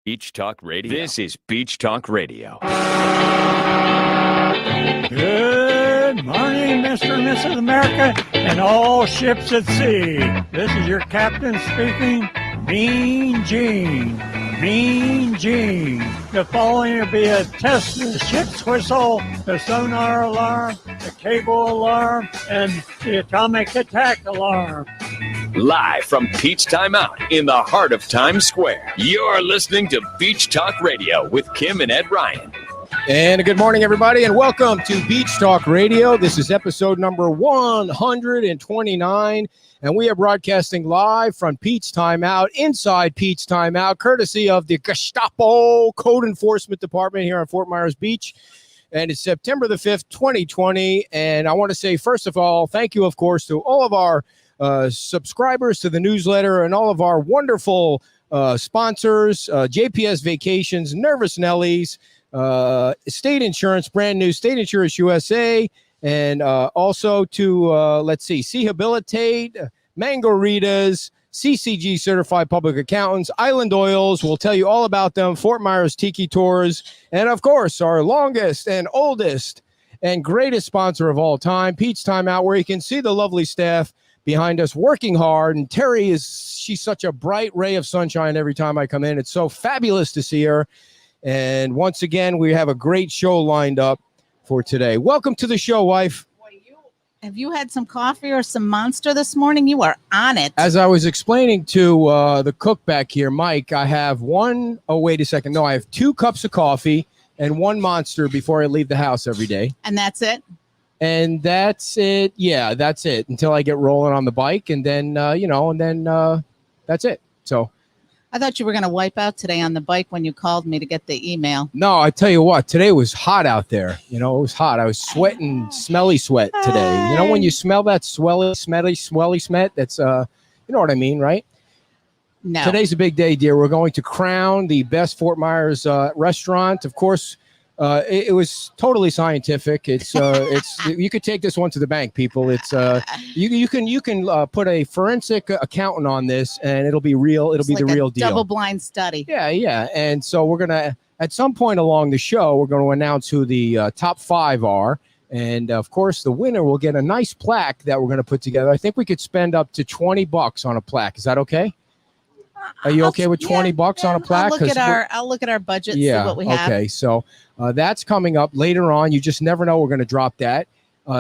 Beach Talk Radio. This is Beach Talk Radio. Good morning, Mr. and Mrs. America, and all ships at sea. This is your captain speaking, Mean Gene. Mean Gene. The following will be a test of the ship's whistle, the sonar alarm, the cable alarm, and the atomic attack alarm. Live from Peach Time Out in the heart of Times Square. You're listening to Beach Talk Radio with Kim and Ed Ryan. And good morning, everybody, and welcome to Beach Talk Radio. This is episode number 129, and we are broadcasting live from Peach Time Out, inside Peach Time Out, courtesy of the Gestapo Code Enforcement Department here on Fort Myers Beach. And it's September the 5th, 2020. And I want to say, first of all, thank you, of course, to all of our subscribers to the newsletter and all of our wonderful sponsors, JPS Vacations, Nervous Nellies, State Insurance, brand new State Insurance USA, and also to, Seahabilitate, Mangoritas, CCG Certified Public Accountants, Island Oils. We'll tell you all about them, Fort Myers Tiki Tours, and, of course, our longest and oldest and greatest sponsor of all time, Peach Time Out, where you can see the lovely staff behind us working hard. And Terry she's such a bright ray of sunshine every time I come in. It's so fabulous to see her. And once again, we have a great show lined up for today. Welcome to the show, wife. Have you had some coffee or some Monster this morning? You are on it. As I was explaining to the cook back here, Mike, I have I have 2 cups of coffee and 1 Monster before I leave the house every day. And that's it? And that's it. Yeah, that's it until I get rolling on the bike. And then, that's it. So I thought you were going to wipe out today on the bike when you called me to get the email. no, I tell you what, today was hot out there. It was hot. I was sweating, smelly sweat today. When you smell that smelly sweat, that's, you know what I mean, right? No. Today's a big day, dear. We're going to crown the best Fort Myers restaurant. Of course, it was totally scientific. It's you could take this one to the bank, people. It's you can put a forensic accountant on this, and it'll be real. It'll be the real deal. Double blind study. Yeah. And so we're gonna, at some point along the show, we're going to announce who the top 5 are, and of course, the winner will get a nice plaque that we're going to put together. I think we could spend up to $20 on a plaque. Is that okay? Are you okay with $20 on a plaque? I'll look at our budget, see what we have. Okay, so that's coming up later on. You just never know. We're going to drop that.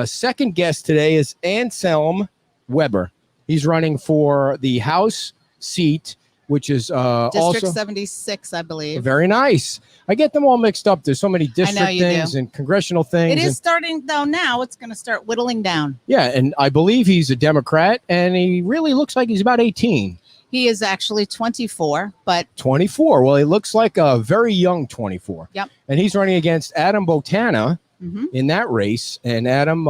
Second guest today is Anselm Weber. He's running for the House seat, which is District also 76, I believe. Very nice. I get them all mixed up. There's so many district things and congressional things. It is starting, though, now. It's going to start whittling down. Yeah, and I believe he's a Democrat, and he really looks like he's about 18. He is actually 24, but 24. Well, he looks like a very young 24. Yep. And he's running against Adam Botana in that race. And Adam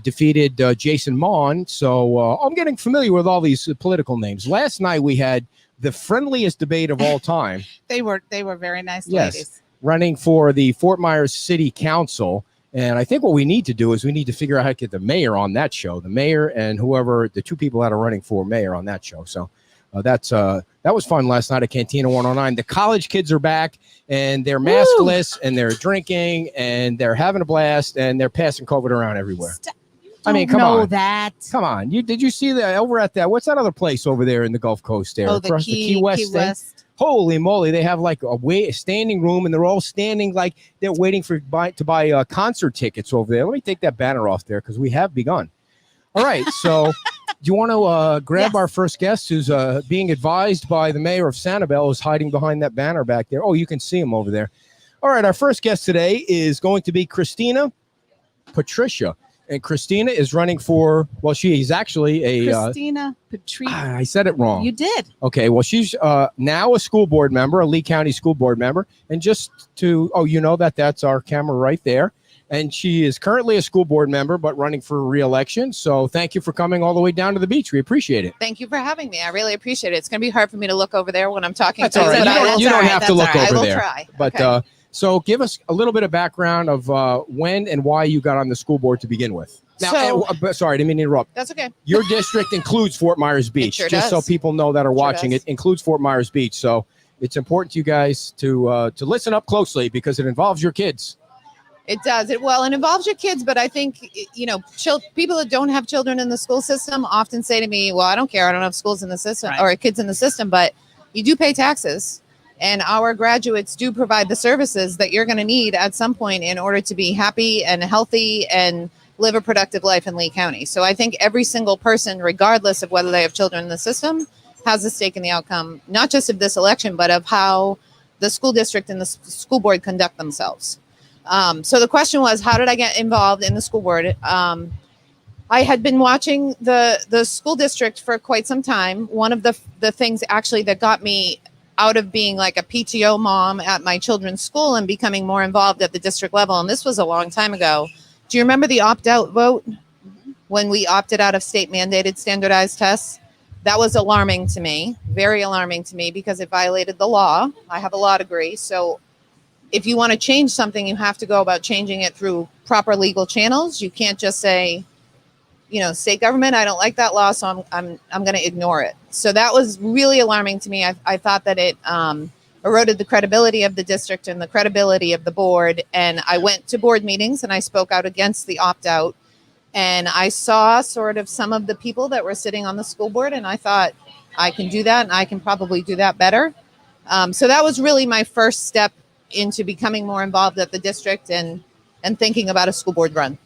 defeated Jason Mon. So I'm getting familiar with all these political names. Last night we had the friendliest debate of all time. They were very nice yes, ladies. Running for the Fort Myers City Council. And I think what we need to do is we need to figure out how to get the mayor on that show, the mayor and whoever the 2 people that are running for mayor on that show. So that was fun last night at Cantina 109. The college kids are back, and they're maskless, and they're drinking, and they're having a blast, and they're passing COVID around everywhere. I mean, come on. Come on. Did you see that over at that? What's that other place over there in the Gulf Coast there? Oh, the Key West. Holy moly, they have like a standing room, and they're all standing like they're waiting to buy concert tickets over there. Let me take that banner off there because we have begun. All right, so do you want to grab our first guest who's being advised by the mayor of Sanibel, who's hiding behind that banner back there? Oh, you can see him over there. All right, our first guest today is going to be Christina Patricia. And Christina is running for, well, she's actually a... Christina Patricia. I said it wrong. You did. Okay, well, she's now a school board member, a Lee County school board member. And just to, that's our camera right there. And she is currently a school board member, but running for re-election. So thank you for coming all the way down to the beach. We appreciate it. Thank you for having me. I really appreciate it. It's going to be hard for me to look over there when I'm talking. That's all right. You don't have to look over there. I will try. But okay. So give us a little bit of background of when and why you got on the school board to begin with. Now, sorry, I didn't mean to interrupt. That's okay. Your district includes Fort Myers Beach. It sure just does. so people know that are watching, it includes Fort Myers Beach. So it's important to you guys to listen up closely because it involves your kids. It does. It involves your kids, but I think, people that don't have children in the school system often say to me, well, I don't care. I don't have schools in the system or kids in the system, but you do pay taxes. And our graduates do provide the services that you're going to need at some point in order to be happy and healthy and live a productive life in Lee County. So I think every single person, regardless of whether they have children in the system, has a stake in the outcome, not just of this election, but of how the school district and the school board conduct themselves. So the question was, how did I get involved in the school board? I had been watching the school district for quite some time. One of the things actually that got me out of being like a PTO mom at my children's school and becoming more involved at the district level, and this was a long time ago. Do you remember the opt-out vote when we opted out of state mandated standardized tests? That was alarming to me, very alarming to me, because it violated the law. I have a law degree, so if you want to change something, you have to go about changing it through proper legal channels. You can't just say, state government, I don't like that law, so I'm going to ignore it. So that was really alarming to me. I thought that it eroded the credibility of the district and the credibility of the board. And I went to board meetings and I spoke out against the opt-out. And I saw sort of some of the people that were sitting on the school board, and I thought, I can do that, and I can probably do that better. So that was really my first step into becoming more involved at the district and thinking about a school board run.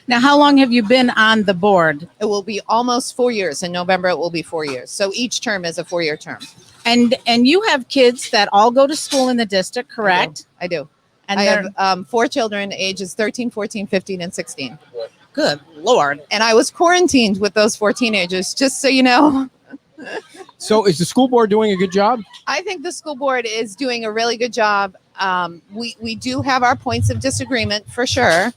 Now, how long have you been on the board? It will be almost 4 years. In November, it will be 4 years. So each term is a 4-year term. And you have kids that all go to school in the district, correct? I do. And I they're have 4 children, ages 13, 14, 15, and 16. good Lord. And I was quarantined with those 4 teenagers, just so you know. So is the school board doing a good job? I think the school board is doing a really good job. We do have our points of disagreement for sure.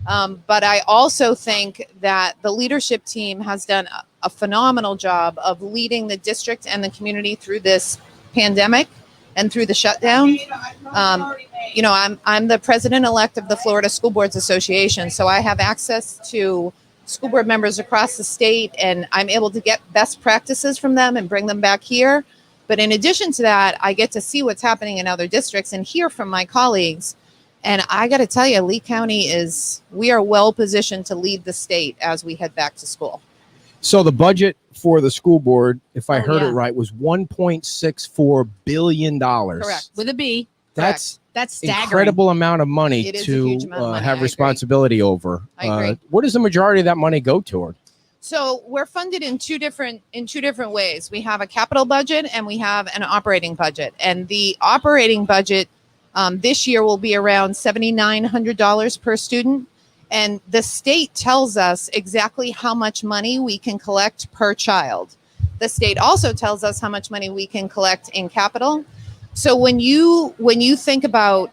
But I also think that the leadership team has done a phenomenal job of leading the district and the community through this pandemic and through the shutdown. I'm the president-elect of the Florida School Boards Association, so I have access to school board members across the state, and I'm able to get best practices from them and bring them back here. But in addition to that, I get to see what's happening in other districts and hear from my colleagues. And I got to tell you, Lee County we are well positioned to lead the state as we head back to school. So the budget for the school board, if I heard yeah. it right, was $1.64 billion. Correct. With a B. That's That's staggering. incredible amount of money It is a to huge amount of money. I have agree. responsibility over. I agree. What does the majority of that money go toward? So we're funded in two different ways. We have a capital budget and we have an operating budget. And the operating budget this year will be around $7,900 per student. And the state tells us exactly how much money we can collect per child. The state also tells us how much money we can collect in capital. So when you think about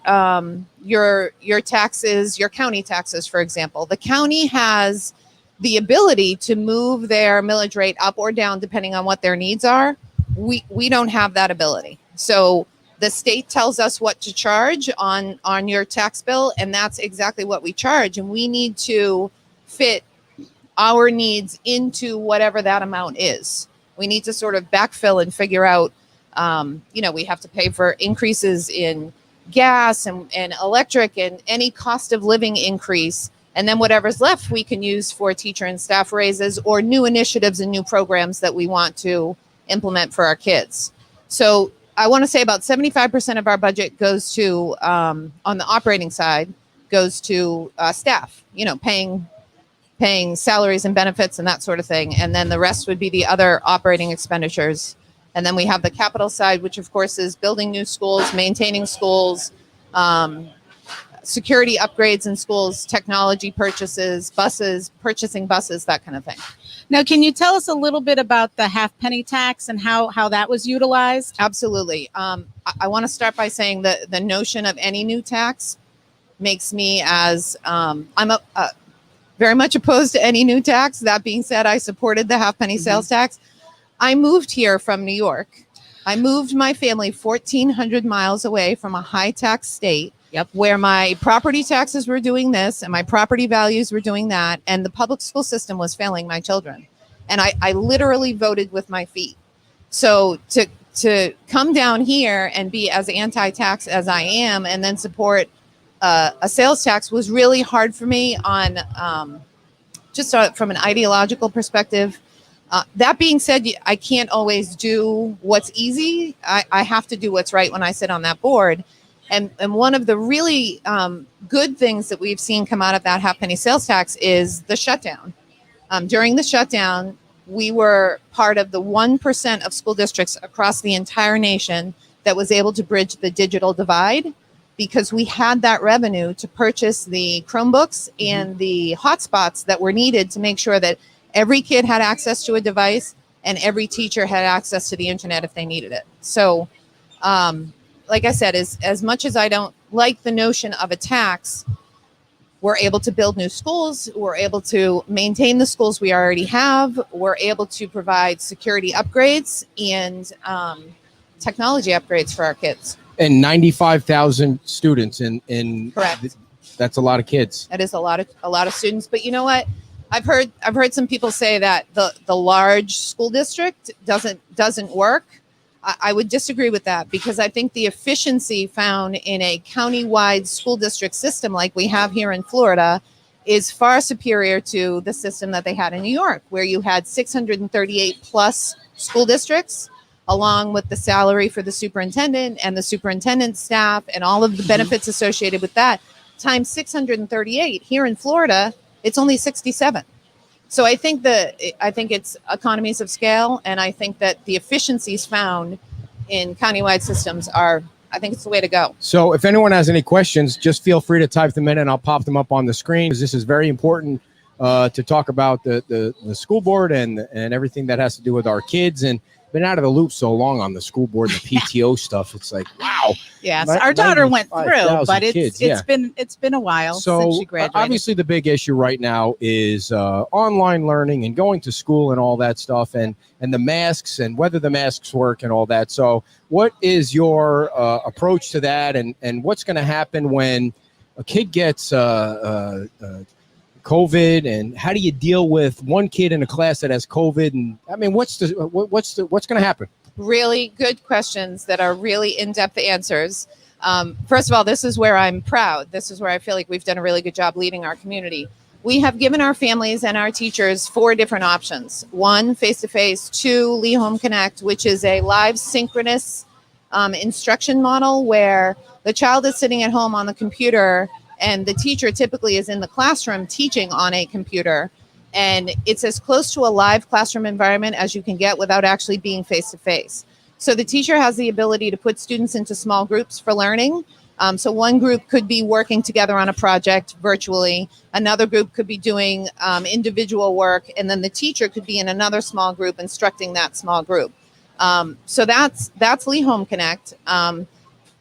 your taxes, your county taxes, for example, the county has the ability to move their millage rate up or down depending on what their needs are. We don't have that ability. So the state tells us what to charge on your tax bill, and that's exactly what we charge. And we need to fit our needs into whatever that amount is. We need to sort of backfill and figure out, we have to pay for increases in gas and electric and any cost of living increase. And then whatever's left, we can use for teacher and staff raises or new initiatives and new programs that we want to implement for our kids. So I want to say about 75% of our budget goes to, on the operating side, goes to staff, paying salaries and benefits and that sort of thing. And then the rest would be the other operating expenditures. And then we have the capital side, which of course is building new schools, maintaining schools, security upgrades in schools, technology purchases, purchasing buses, that kind of thing. Now, can you tell us a little bit about the half penny tax and how that was utilized? Absolutely. I want to start by saying that the notion of any new tax makes me I'm very much opposed to any new tax. That being said, I supported the half penny sales tax. I moved here from New York. I moved my family 1,400 miles away from a high tax state. Yep. Where my property taxes were doing this and my property values were doing that, and the public school system was failing my children. And I literally voted with my feet. So to come down here and be as anti-tax as I am, and then support a sales tax was really hard for me on from an ideological perspective. That being said, I can't always do what's easy. I have to do what's right when I sit on that board. And one of the really good things that we've seen come out of that half penny sales tax is the shutdown. During the shutdown, we were part of the 1% of school districts across the entire nation that was able to bridge the digital divide, because we had that revenue to purchase the Chromebooks and the hotspots that were needed to make sure that every kid had access to a device and every teacher had access to the internet if they needed it. So, like I said, as much as I don't like the notion of a tax, we're able to build new schools. We're able to maintain the schools we already have. We're able to provide security upgrades and technology upgrades for our kids. And 95,000 students in Correct. That's a lot of kids. That is a lot of students. But you know what? I've heard some people say that the large school district doesn't work. I would disagree with that, because I think the efficiency found in a county-wide school district system like we have here in Florida is far superior to the system that they had in New York, where you had 638 plus school districts, along with the salary for the superintendent and the superintendent's staff and all of the benefits associated with that, times 638. Here in Florida, it's only 67. So I think it's economies of scale, and I think that the efficiencies found in countywide systems I think it's the way to go. So if anyone has any questions, just feel free to type them in and I'll pop them up on the screen, because this is very important to talk about the school board and everything that has to do with our kids. And been out of the loop so long on the school board and the PTO stuff. It's like, wow. Yes, our daughter went through, but it's been a while so since she graduated. Obviously, the big issue right now is online learning and going to school and all that stuff, and the masks and whether the masks work and all that. So, what is your approach to that, and what's going to happen when a kid gets COVID, and how do you deal with one kid in a class that has COVID? And I mean, what's going to happen? Really good questions that are really in-depth answers. First of all, this is where I'm proud. This is where I feel like we've done a really good job leading our community. We have given our families and our teachers 4 different options. 1, face-to-face. 2, Lee Home Connect, which is a live synchronous instruction model where the child is sitting at home on the computer and the teacher typically is in the classroom teaching on a computer. And it's as close to a live classroom environment as you can get without actually being face-to-face. So the teacher has the ability to put students into small groups for learning. So one group could be working together on a project virtually. Another group could be doing individual work. And then the teacher could be in another small group instructing that small group. So that's Lee Home Connect.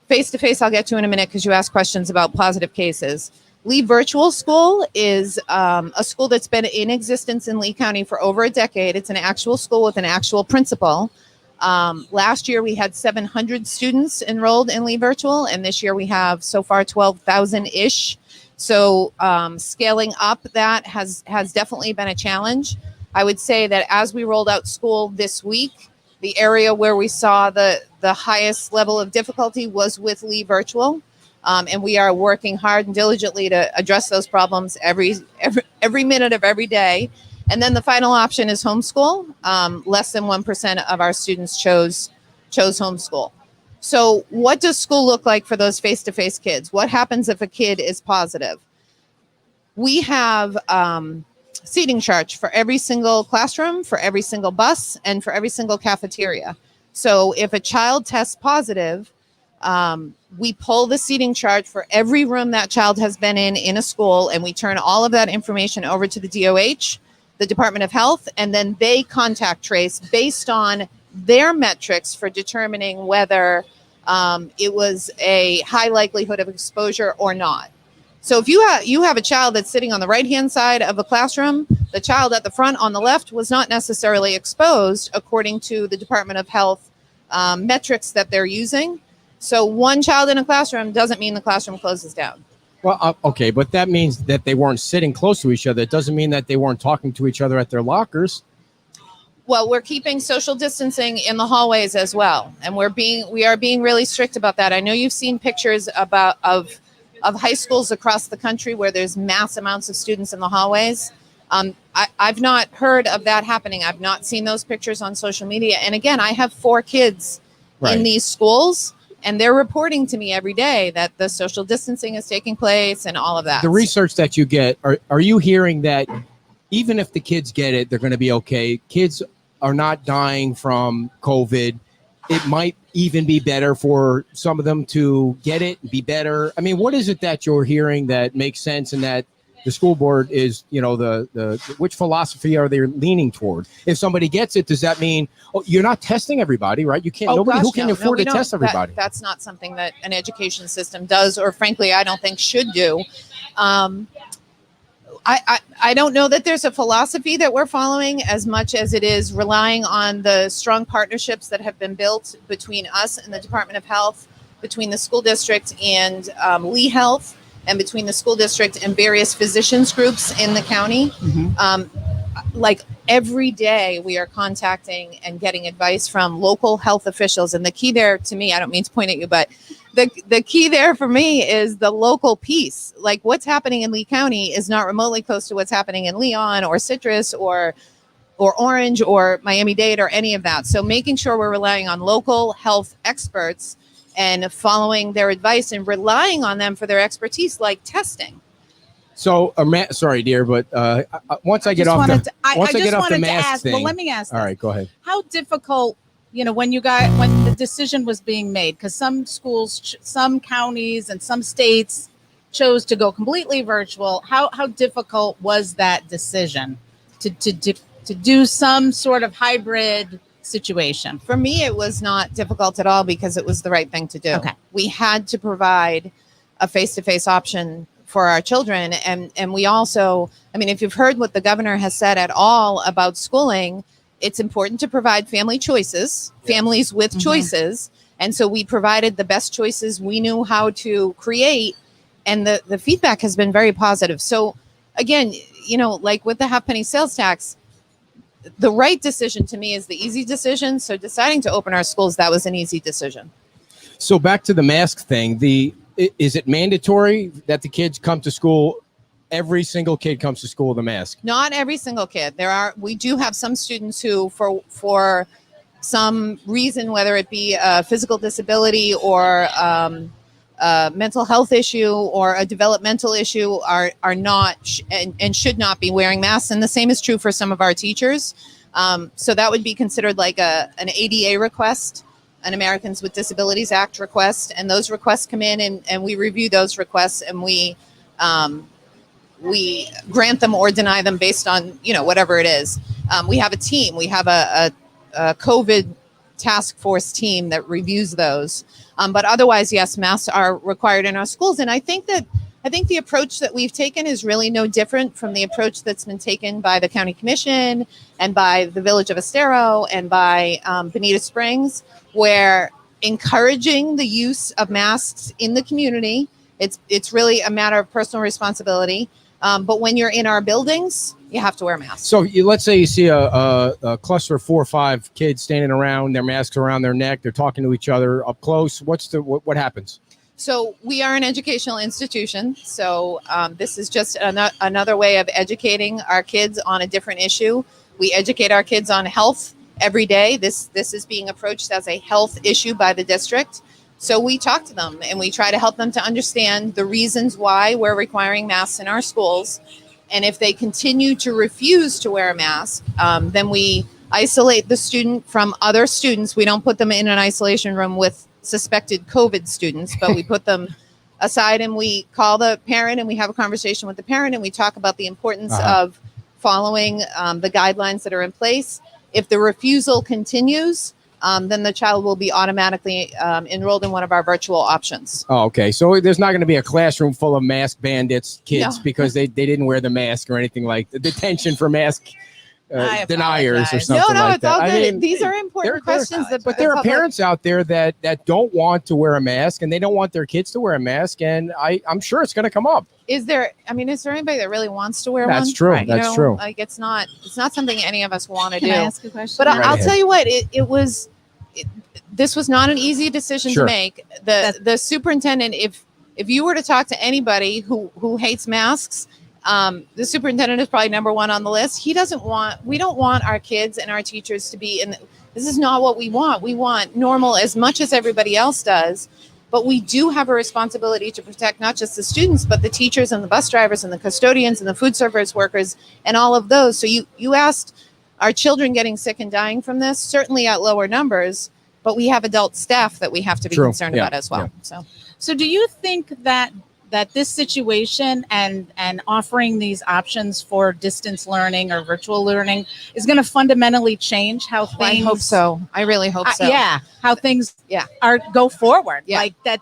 Face-to-face, I'll get to in a minute because you asked questions about positive cases. Lee Virtual School is a school that's been in existence in Lee County for over a decade. It's an actual school with an actual principal. Last year, we had 700 students enrolled in Lee Virtual, and this year we have so far 12,000-ish. So scaling up that has definitely been a challenge. I would say that as we rolled out school this week, the area where we saw the highest level of difficulty was with Lee Virtual. And we are working hard and diligently to address those problems every minute of every day. And then the final option is homeschool. Less than 1% of our students chose homeschool. So what does school look like for those face-to-face kids? What happens if a kid is positive? We have seating charts for every single classroom, for every single bus, and for every single cafeteria. So if a child tests positive, we pull the seating chart for every room that child has been in a school, and we turn all of that information over to the DOH, the Department of Health, and then they contact trace based on their metrics for determining whether it was a high likelihood of exposure or not. So if you have a child that's sitting on the right-hand side of a classroom, the child at the front on the left was not necessarily exposed according to the Department of Health metrics that they're using. So one child in a classroom doesn't mean the classroom closes down. Well, okay, but that means that they weren't sitting close to each other. It doesn't mean that they weren't talking to each other at their lockers. Well, we're keeping social distancing in the hallways as well, and we are being really strict about that. I know you've seen pictures of high schools across the country where there's mass amounts of students in the hallways. I've not heard of that happening. I've not seen those pictures on social media. And again, I have 4 kids in these schools, and they're reporting to me every day that the social distancing is taking place and all of that. The research that you get, are you hearing that even if the kids get it, they're going to be okay? Kids are not dying from COVID. It might even be better for some of them to get it, be better. I mean, what is it that you're hearing that makes sense and that the school board is, which philosophy are they leaning toward? If somebody gets it, does that mean, you're not testing everybody, right? You can't, who can afford to test everybody? That's not something that an education system does, or frankly, I don't think should do. I don't know that there's a philosophy that we're following as much as it is relying on the strong partnerships that have been built between us and the Department of Health, between the school district and Lee Health, and between the school district and various physicians groups in the county. Like every day we are contacting and getting advice from local health officials. And the key there to me, I don't mean to point at you, but the key there for me is the local piece. Like what's happening in Lee County is not remotely close to what's happening in Leon or Citrus or Orange or Miami-Dade or any of that. So making sure we're relying on local health experts and following their advice and relying on them for their expertise, like testing. So, sorry, dear, but once I get off the mask thing. Well, let me ask. All right, go ahead. How difficult, when the decision was being made, because some schools, some counties, and some states chose to go completely virtual. How difficult was that decision to do some sort of hybrid situation? For me, it was not difficult at all because it was the right thing to do. Okay. We had to provide a face-to-face option for our children. And we also, if you've heard what the governor has said at all about schooling, it's important to provide family choices, families with choices. And so we provided the best choices we knew how to create. And the feedback has been very positive. So again, like with the half-penny sales tax, the right decision to me is the easy decision. So deciding to open our schools, that was an easy decision. So back to the mask thing, is it mandatory that the kids come to school? Every single kid comes to school with a mask? Not every single kid. We do have some students who, for some reason, whether it be a physical disability or a mental health issue or a developmental issue, are not and should not be wearing masks. And the same is true for some of our teachers. So that would be considered like an ADA request, an Americans with Disabilities Act request, and those requests come in and we review those requests and we grant them or deny them based on whatever it is. We have a team. We have a COVID task force team that reviews those. But otherwise, yes, masks are required in our schools. And I think the approach that we've taken is really no different from the approach that's been taken by the County Commission and by the Village of Estero and by Bonita Springs, where encouraging the use of masks in the community, it's really a matter of personal responsibility. But when you're in our buildings, you have to wear masks. So let's say you see a cluster of 4 or 5 kids standing around, their masks around their neck, they're talking to each other up close. What happens? So we are an educational institution. So this is just another way of educating our kids on a different issue. We educate our kids on health every day. This is being approached as a health issue by the district. So we talk to them and we try to help them to understand the reasons why we're requiring masks in our schools. And if they continue to refuse to wear a mask, then we isolate the student from other students. We don't put them in an isolation room with suspected COVID students, but we put them aside and we call the parent and we have a conversation with the parent and we talk about the importance of following the guidelines that are in place. If the refusal continues, then the child will be automatically enrolled in one of our virtual options. Oh, okay. So there's not going to be a classroom full of mask bandits kids because they didn't wear the mask or anything like the detention for mask I deniers or apologize. something No, like it's that. all good. I mean, These are important questions. but there are parents out there that don't want to wear a mask, and they don't want their kids to wear a mask, and I'm sure it's going to come up. Is there anybody that really wants to wear one? That's true. Right, That's true. Like it's not something any of us want to Can do. I ask a question? But Right I'll ahead. tell you what, this was not an easy decision to Sure. make. The superintendent, if you were to talk to anybody who hates masks, the superintendent is probably number one on the list. We don't want our kids and our teachers to be this is not what we want. We want normal as much as everybody else does. But we do have a responsibility to protect not just the students, but the teachers and the bus drivers and the custodians and the food service workers and all of those. So you asked, are children getting sick and dying from this? Certainly at lower numbers, but we have adult staff that we have to be True. concerned Yeah. about as well. So do you think that this situation and offering these options for distance learning or virtual learning is going to fundamentally change how things I hope so. I really hope so. how things Yeah. go forward. Yeah. Like that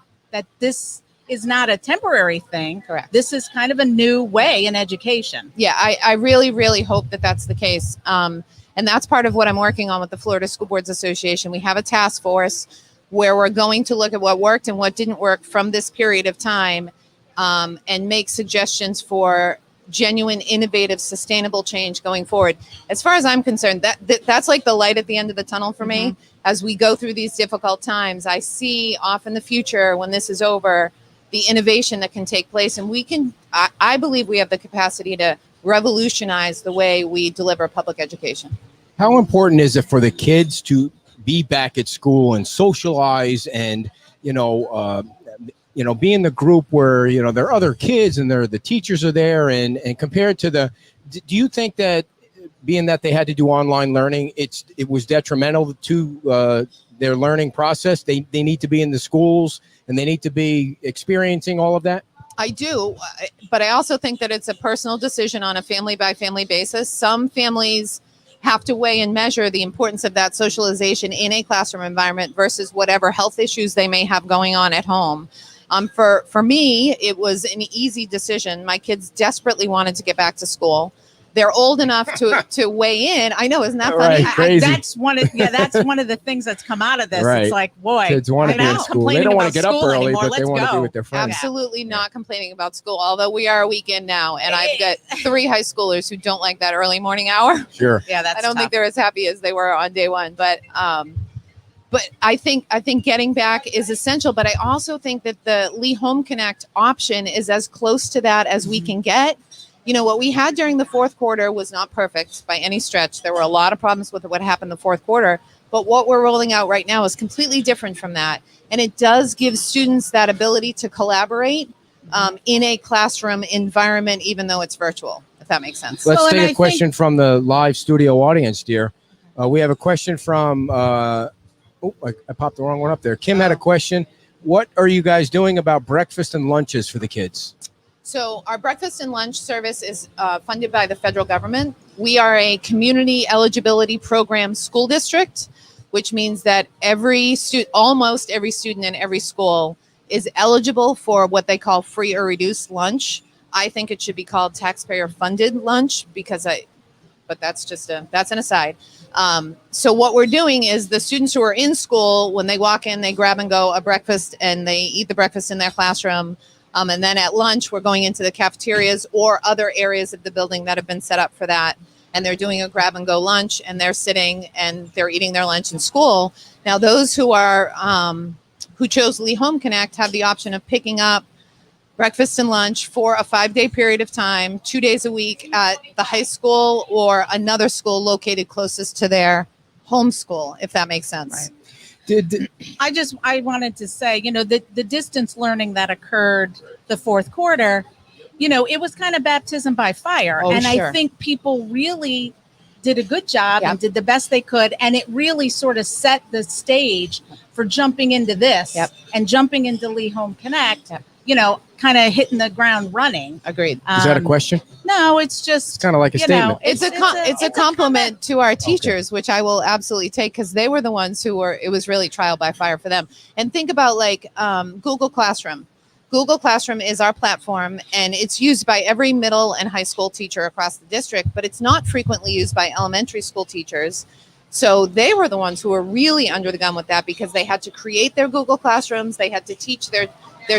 this is not a temporary thing. Correct. This is kind of a new way in education. Yeah, I really, really hope that that's the case. And that's part of what I'm working on with the Florida School Boards Association. We have a task force where we're going to look at what worked and what didn't work from this period of time, and make suggestions for genuine, innovative, sustainable change going forward. As far as I'm concerned, that's like the light at the end of the tunnel for me. As we go through these difficult times, I see off in the future when this is over, the innovation that can take place. And I believe we have the capacity to revolutionize the way we deliver public education. How important is it for the kids to be back at school and socialize and, be in the group where, there are other kids and the teachers are there and compared to do you think that being that they had to do online learning, it was detrimental to their learning process? They need to be in the schools and they need to be experiencing all of that? I do, but I also think that it's a personal decision on a family by family basis. Some families have to weigh and measure the importance of that socialization in a classroom environment versus whatever health issues they may have going on at home. For me, it was an easy decision. My kids desperately wanted to get back to school. They're old enough to weigh in. I know, isn't that funny? Right, crazy. That's one of the things that's come out of this. Right. It's like, boy, Kids want to be in school. They don't want to get up early, but they want to be with their friends. Absolutely not complaining about school, although we are a weekend now, and I've got 3 high schoolers who don't like that early morning hour. Sure. Yeah, that's I don't tough. think they're as happy as they were on day one, but I think getting back is essential. But I also think that the Lee Home Connect option is as close to that as we can get. What we had during the fourth quarter was not perfect by any stretch. There were a lot of problems with what happened in the fourth quarter. But what we're rolling out right now is completely different from that. And it does give students that ability to collaborate in a classroom environment, even though it's virtual, if that makes sense. Let's Well, and take I a question from the live studio audience, dear. We have a question from, I popped the wrong one up there. Kim had a question. What are you guys doing about breakfast and lunches for the kids? So our breakfast and lunch service is funded by the federal government. We are a community eligibility program school district, which means that almost every student in every school is eligible for what they call free or reduced lunch. I think it should be called taxpayer funded lunch but that's an aside. So what we're doing is the students who are in school, when they walk in, they grab and go a breakfast and they eat the breakfast in their classroom. And then at lunch, we're going into the cafeterias or other areas of the building that have been set up for that. And they're doing a grab and go lunch and they're sitting and they're eating their lunch in school. Now, those who chose Lee Home Connect have the option of picking up breakfast and lunch for a 5-day period of time, 2 days a week at the high school or another school located closest to their home school, if that makes sense. Right. I wanted to say, the distance learning that occurred the fourth quarter, it was kind of baptism by fire. Oh, and sure. I think people really did a good job Yep. and did the best they could. And it really sort of set the stage for jumping into this Yep. and jumping into Lee Home Connect, kind of hitting the ground running. Agreed. Is that a question? No, it's just It's kind of like a statement. It's a compliment to our teachers, which I will absolutely take because they were the ones it was really trial by fire for them. And think about Google Classroom. Google Classroom is our platform, and it's used by every middle and high school teacher across the district, but it's not frequently used by elementary school teachers. So they were the ones who were really under the gun with that, because they had to create their Google Classrooms. They had to teach their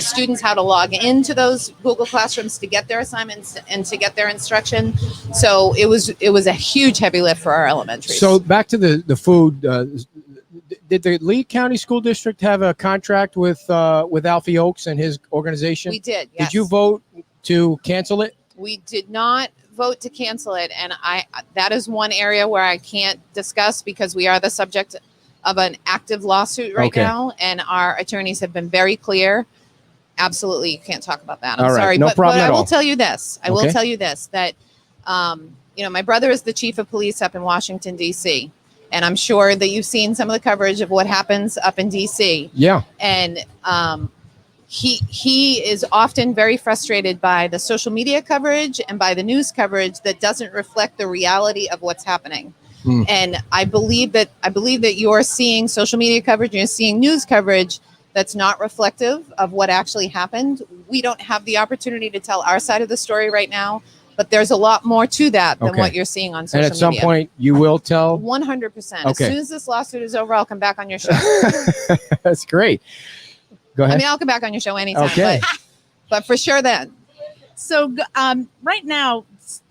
students how to log into those Google Classrooms to get their assignments and to get their instruction. So it was a huge heavy lift for our elementaries. So back to the food. Did the Lee County School District have a contract with Alfie Oakes and his organization? We did. Yes. Did you vote to cancel it? We did not vote to cancel it, and that is one area where I can't discuss, because we are the subject of an active lawsuit right now, and our attorneys have been very clear. Absolutely, you can't talk about that. I'm sorry, no problem at all. I will tell you this. I will tell you this, that my brother is the chief of police up in Washington, D.C., and I'm sure that you've seen some of the coverage of what happens up in D.C. Yeah. And he is often very frustrated by the social media coverage and by the news coverage that doesn't reflect the reality of what's happening. And I believe that you're seeing social media coverage, you're seeing news coverage that's not reflective of what actually happened. We don't have the opportunity to tell our side of the story right now, but there's a lot more to that than what you're seeing on social media. And at some point, you will tell? 100%. Okay. As soon as this lawsuit is over, I'll come back on your show. That's great. Go ahead. I mean, I'll come back on your show anytime, Okay. but for sure then. So right now,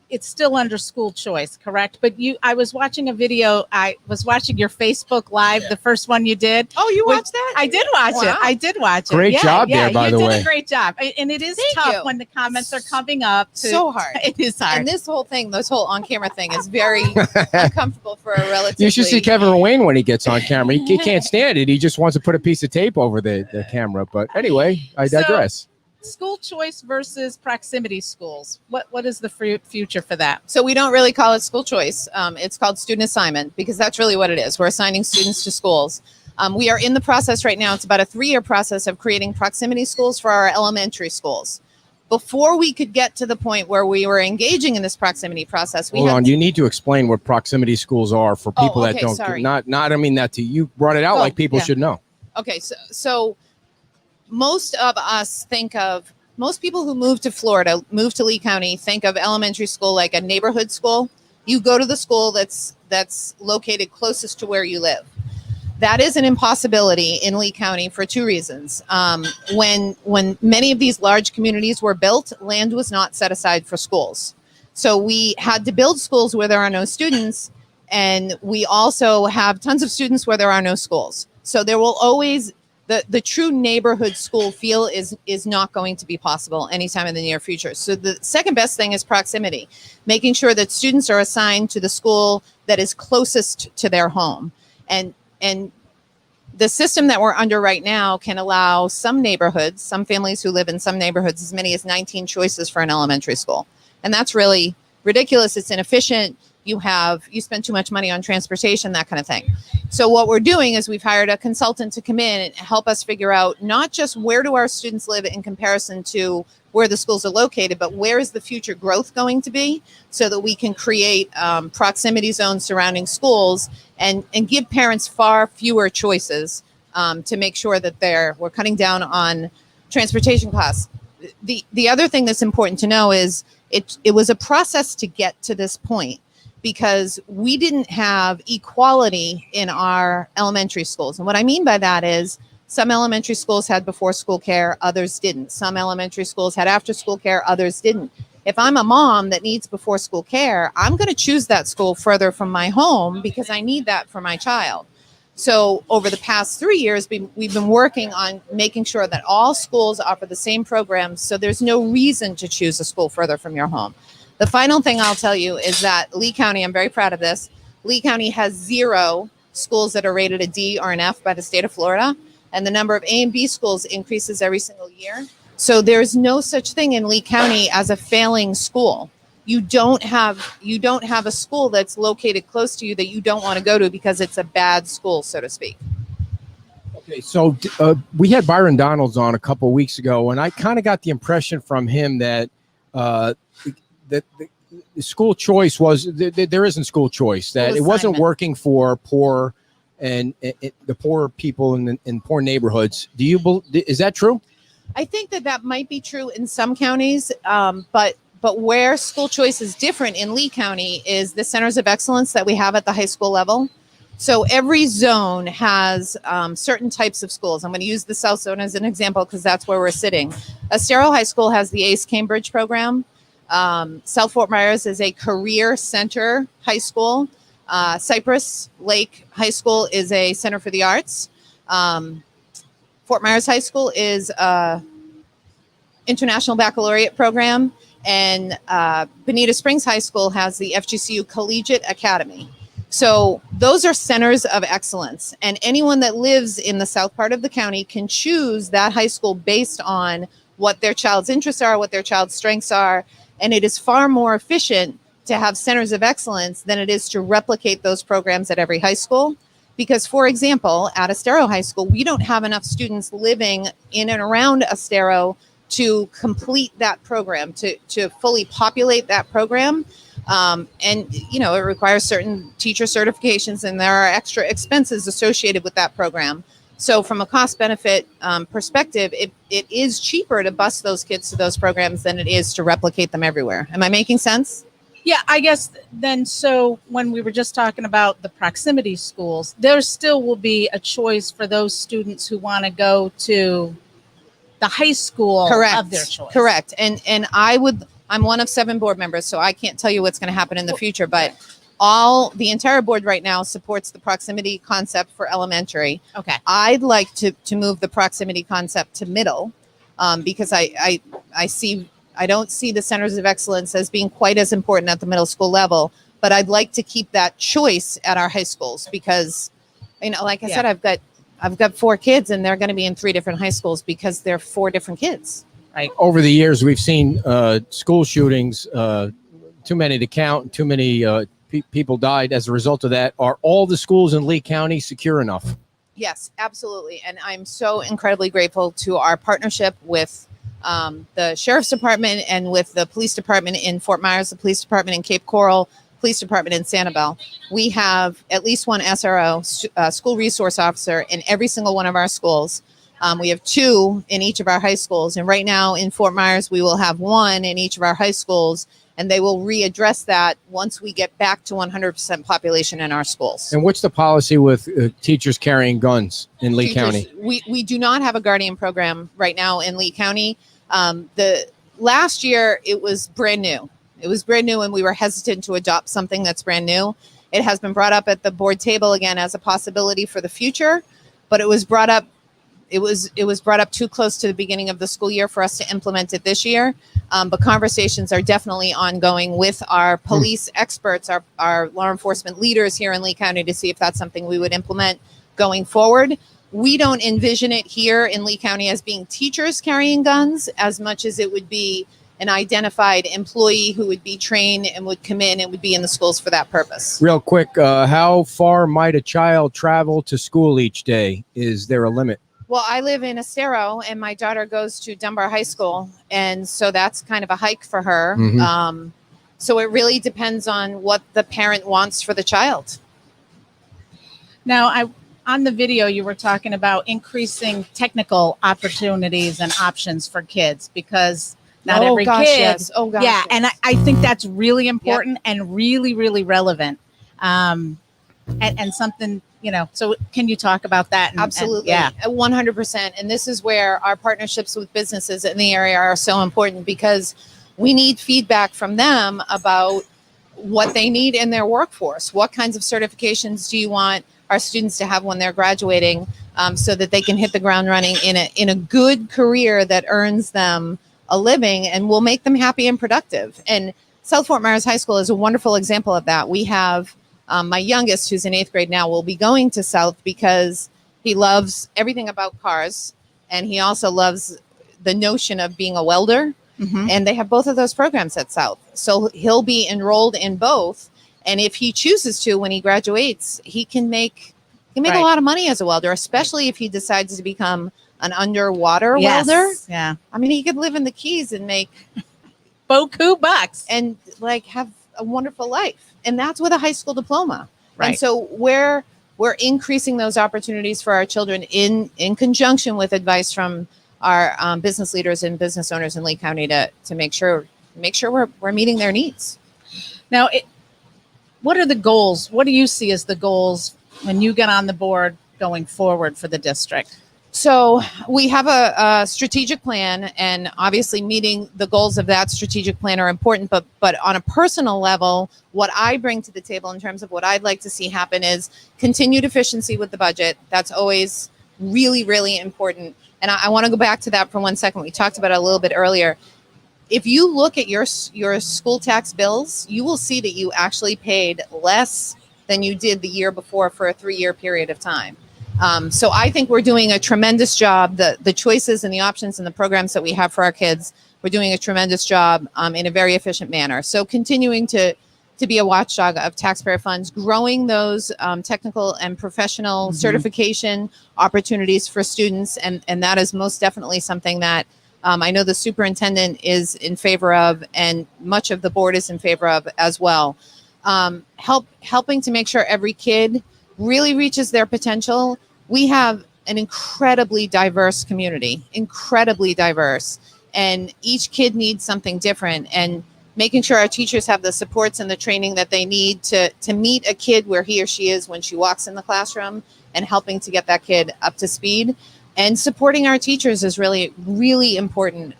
it's still under school choice, correct? But I was watching a video. I was watching your Facebook Live, the first one you did. Oh, you watched that? I did watch it. Wow. I did watch it. Great job there, by the way. You did a great job. And it is Thank tough you. when the comments are coming up. So hard. It is hard. And this whole on-camera thing is very uncomfortable for a relatively... You should see Kevin Wayne when he gets on camera. He can't stand it. He just wants to put a piece of tape over the camera. But anyway, I digress. School choice versus proximity schools. What is the future for that? So we don't really call it school choice. It's called student assignment, because that's really what it is. We're assigning students to schools. We are in the process right now. It's about a 3-year process of creating proximity schools for our elementary schools. Before we could get to the point where we were engaging in this proximity process, Hold on. You need to explain what proximity schools are for people that don't. Sorry. Not. I don't mean that to you. Brought it out like people should know. Okay, so most people who move to Florida, move to Lee County, think of elementary school like a neighborhood school. You go to the school that's located closest to where you live. That is an impossibility in Lee County for 2 reasons. When many of these large communities were built, land was not set aside for schools. So we had to build schools where there are no students, and we also have tons of students where there are no schools. So there will always the true neighborhood school feel is not going to be possible anytime in the near future. So the second best thing is proximity, making sure that students are assigned to the school that is closest to their home. And the system that we're under right now can allow some neighborhoods, some families who live in some neighborhoods, as many as 19 choices for an elementary school. And that's really ridiculous. It's inefficient. You spend too much money on transportation, that kind of thing. So what we're doing is we've hired a consultant to come in and help us figure out not just where do our students live in comparison to where the schools are located, but where is the future growth going to be, so that we can create proximity zones surrounding schools and give parents far fewer choices to make sure that we're cutting down on transportation costs. The other thing that's important to know is it was a process to get to this point, because we didn't have equality in our elementary schools. And what I mean by that is some elementary schools had before school care, others didn't. Some elementary schools had after school care, others didn't. If I'm a mom that needs before school care, I'm going to choose that school further from my home because I need that for my child. So over the past 3 years, we've been working on making sure that all schools offer the same programs, so there's no reason to choose a school further from your home. The final thing I'll tell you is that Lee County, I'm very proud of this, Lee County has 0 schools that are rated a D or an F by the state of Florida, and the number of A and B schools increases every single year. So there's no such thing in Lee County as a failing school. You don't have a school that's located close to you that you don't want to go to because it's a bad school, so to speak. Okay, so we had Byron Donalds on a couple of weeks ago, and I kind of got the impression from him that the school choice was there isn't school choice, that it wasn't working for poor and the poor people in poor neighborhoods. Is that true? I think that might be true in some counties, but where school choice is different in Lee County is the centers of excellence that we have at the high school level. So every zone has certain types of schools. I'm going to use the South Zone as an example because that's where we're sitting. Estero High School has the ACE Cambridge program. South Fort Myers is a career center high school. Cypress Lake High School is a center for the arts. Fort Myers High School is a international baccalaureate program. And Bonita Springs High School has the FGCU Collegiate Academy. So those are centers of excellence. And anyone that lives in the south part of the county can choose that high school based on what their child's interests are, what their child's strengths are. And it is far more efficient to have centers of excellence than it is to replicate those programs at every high school. Because, for example, at Estero High School, we don't have enough students living in and around Estero to complete that program, to fully populate that program. And, you know, it requires certain teacher certifications and there are extra expenses associated with that program. So from a cost benefit perspective, it is cheaper to bus those kids to those programs than it is to replicate them everywhere. Am I making sense? Yeah, I guess then, so when we were just talking about the proximity schools, there still will be a choice for those students who want to go to the high school of their choice. Correct. And I'm one of 7 board members, so I can't tell you what's going to happen in the future, but the entire board right now supports the proximity concept for elementary. Okay. I'd like to move the proximity concept to middle because I don't see the centers of excellence as being quite as important at the middle school level, but I'd like to keep that choice at our high schools because, you know, like I said, I've got 4 kids and they're going to be in 3 different high schools because they're 4 different kids. Right. Over the years, we've seen school shootings, too many to count, too many people died as a result of that. Are all the schools in Lee County secure enough? Yes, absolutely. And I'm so incredibly grateful to our partnership with the Sheriff's Department and with the Police Department in Fort Myers, the Police Department in Cape Coral, Police Department in Sanibel. We have at least one SRO, school resource officer, in every single one of our schools. We have 2 in each of our high schools. And right now in Fort Myers, we will have 1 in each of our high schools. And they will readdress that once we get back to 100% population in our schools. And what's the policy with teachers carrying guns in Lee County? We do not have a guardian program right now in Lee County. The last year, it was brand new. It was brand new and we were hesitant to adopt something that's brand new. It has been brought up at the board table again as a possibility for the future, but it was brought up too close to the beginning of the school year for us to implement it this year. But conversations are definitely ongoing with our police experts, our law enforcement leaders here in Lee County to see if that's something we would implement going forward. We don't envision it here in Lee County as being teachers carrying guns as much as it would be an identified employee who would be trained and would come in and would be in the schools for that purpose. Real quick, how far might a child travel to school each day? Is there a limit? Well, I live in Estero and my daughter goes to Dunbar High School. And so that's kind of a hike for her. Mm-hmm. So it really depends on what the parent wants for the child. Now, on the video, you were talking about increasing technical opportunities and options for kids because not every kid. Yes. Oh, gosh. Yeah. Yes. And I think that's really important and really, really relevant. And something, you know, so can you talk about that? Absolutely. 100%. And this is where our partnerships with businesses in the area are so important because we need feedback from them about what they need in their workforce. What kinds of certifications do you want our students to have when they're graduating so that they can hit the ground running in a good career that earns them a living and will make them happy and productive. And South Fort Myers High School is a wonderful example of that. We have my youngest, who's in 8th grade now, will be going to South because he loves everything about cars. And he also loves the notion of being a welder. Mm-hmm. And they have both of those programs at South. So he'll be enrolled in both. And if he chooses to, when he graduates, he can make a lot of money as a welder, especially if he decides to become an underwater welder. Yeah. I mean, he could live in the Keys and make beaucoup bucks and like have a wonderful life. And that's with a high school diploma. Right. And so we're increasing those opportunities for our children in conjunction with advice from our business leaders and business owners in Lee County to make sure we're meeting their needs. Now, what are the goals? What do you see as the goals when you get on the board going forward for the district? So we have a strategic plan, and obviously meeting the goals of that strategic plan are important. But on a personal level, what I bring to the table in terms of what I'd like to see happen is continued efficiency with the budget. That's always really, really important. And I want to go back to that for 1 second. We talked about it a little bit earlier. If you look at your school tax bills, you will see that you actually paid less than you did the year before for a 3-year period of time. So I think we're doing a tremendous job. The choices and the options and the programs that we have for our kids, we're doing a tremendous job in a very efficient manner. So continuing to be a watchdog of taxpayer funds, growing those technical and professional certification opportunities for students. And that is most definitely something that I know the superintendent is in favor of, and much of the board is in favor of as well. Helping to make sure every kid really reaches their potential. We have an incredibly diverse community, incredibly diverse, and each kid needs something different. And making sure our teachers have the supports and the training that they need to meet a kid where he or she is when she walks in the classroom, and helping to get that kid up to speed. And supporting our teachers is really, really important.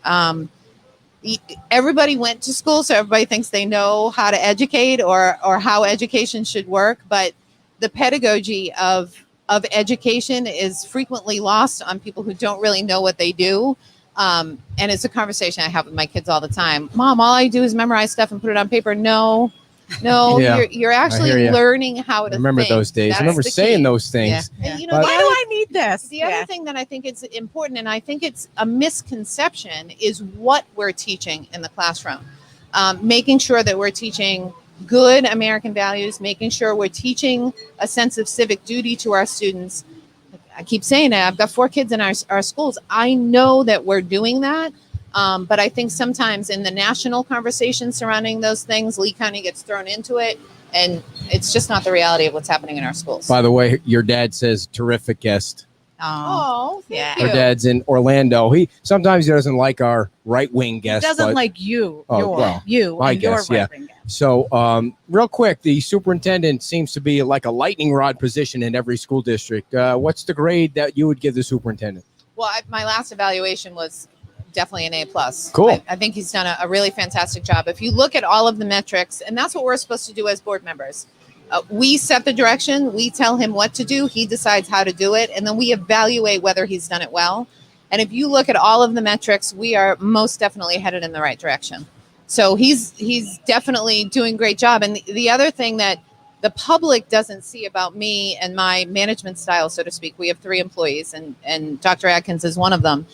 Everybody went to school, so everybody thinks they know how to educate or how education should work, but the pedagogy of education is frequently lost on people who don't really know what they do. And it's a conversation I have with my kids all the time. Mom, all I do is memorize stuff and put it on paper. No, Yeah, you're actually learning how to remember think. those days. That's I remember the saying key. those things. And, Why do the other- I need this? The other thing that I think is important, and I think it's a misconception, is what we're teaching in the classroom. Making sure that we're teaching good American values, making sure we're teaching a sense of civic duty to our students. I keep saying it. I've got 4 kids in our schools. I know that we're doing that. But I think sometimes in the national conversation surrounding those things, Lee County gets thrown into it, and it's just not the reality of what's happening in our schools. By the way, your dad says terrific guest. Oh, thank yeah. you. Our dad's in Orlando. He doesn't like our right wing guest. doesn't but- like you. Oh, well, You. I and your guess, yeah. right-wing guy. So, real quick, the superintendent seems to be like a lightning rod position in every school district. What's the grade that you would give the superintendent? Well, my last evaluation was definitely an A+. Cool. I think he's done a really fantastic job. If you look at all of the metrics, and that's what we're supposed to do as board members. We set the direction, we tell him what to do, he decides how to do it, and then we evaluate whether he's done it well. And if you look at all of the metrics, we are most definitely headed in the right direction. So he's definitely doing a great job. And the other thing that the public doesn't see about me and my management style, so to speak, we have 3 employees, and Dr. Atkins is one of them.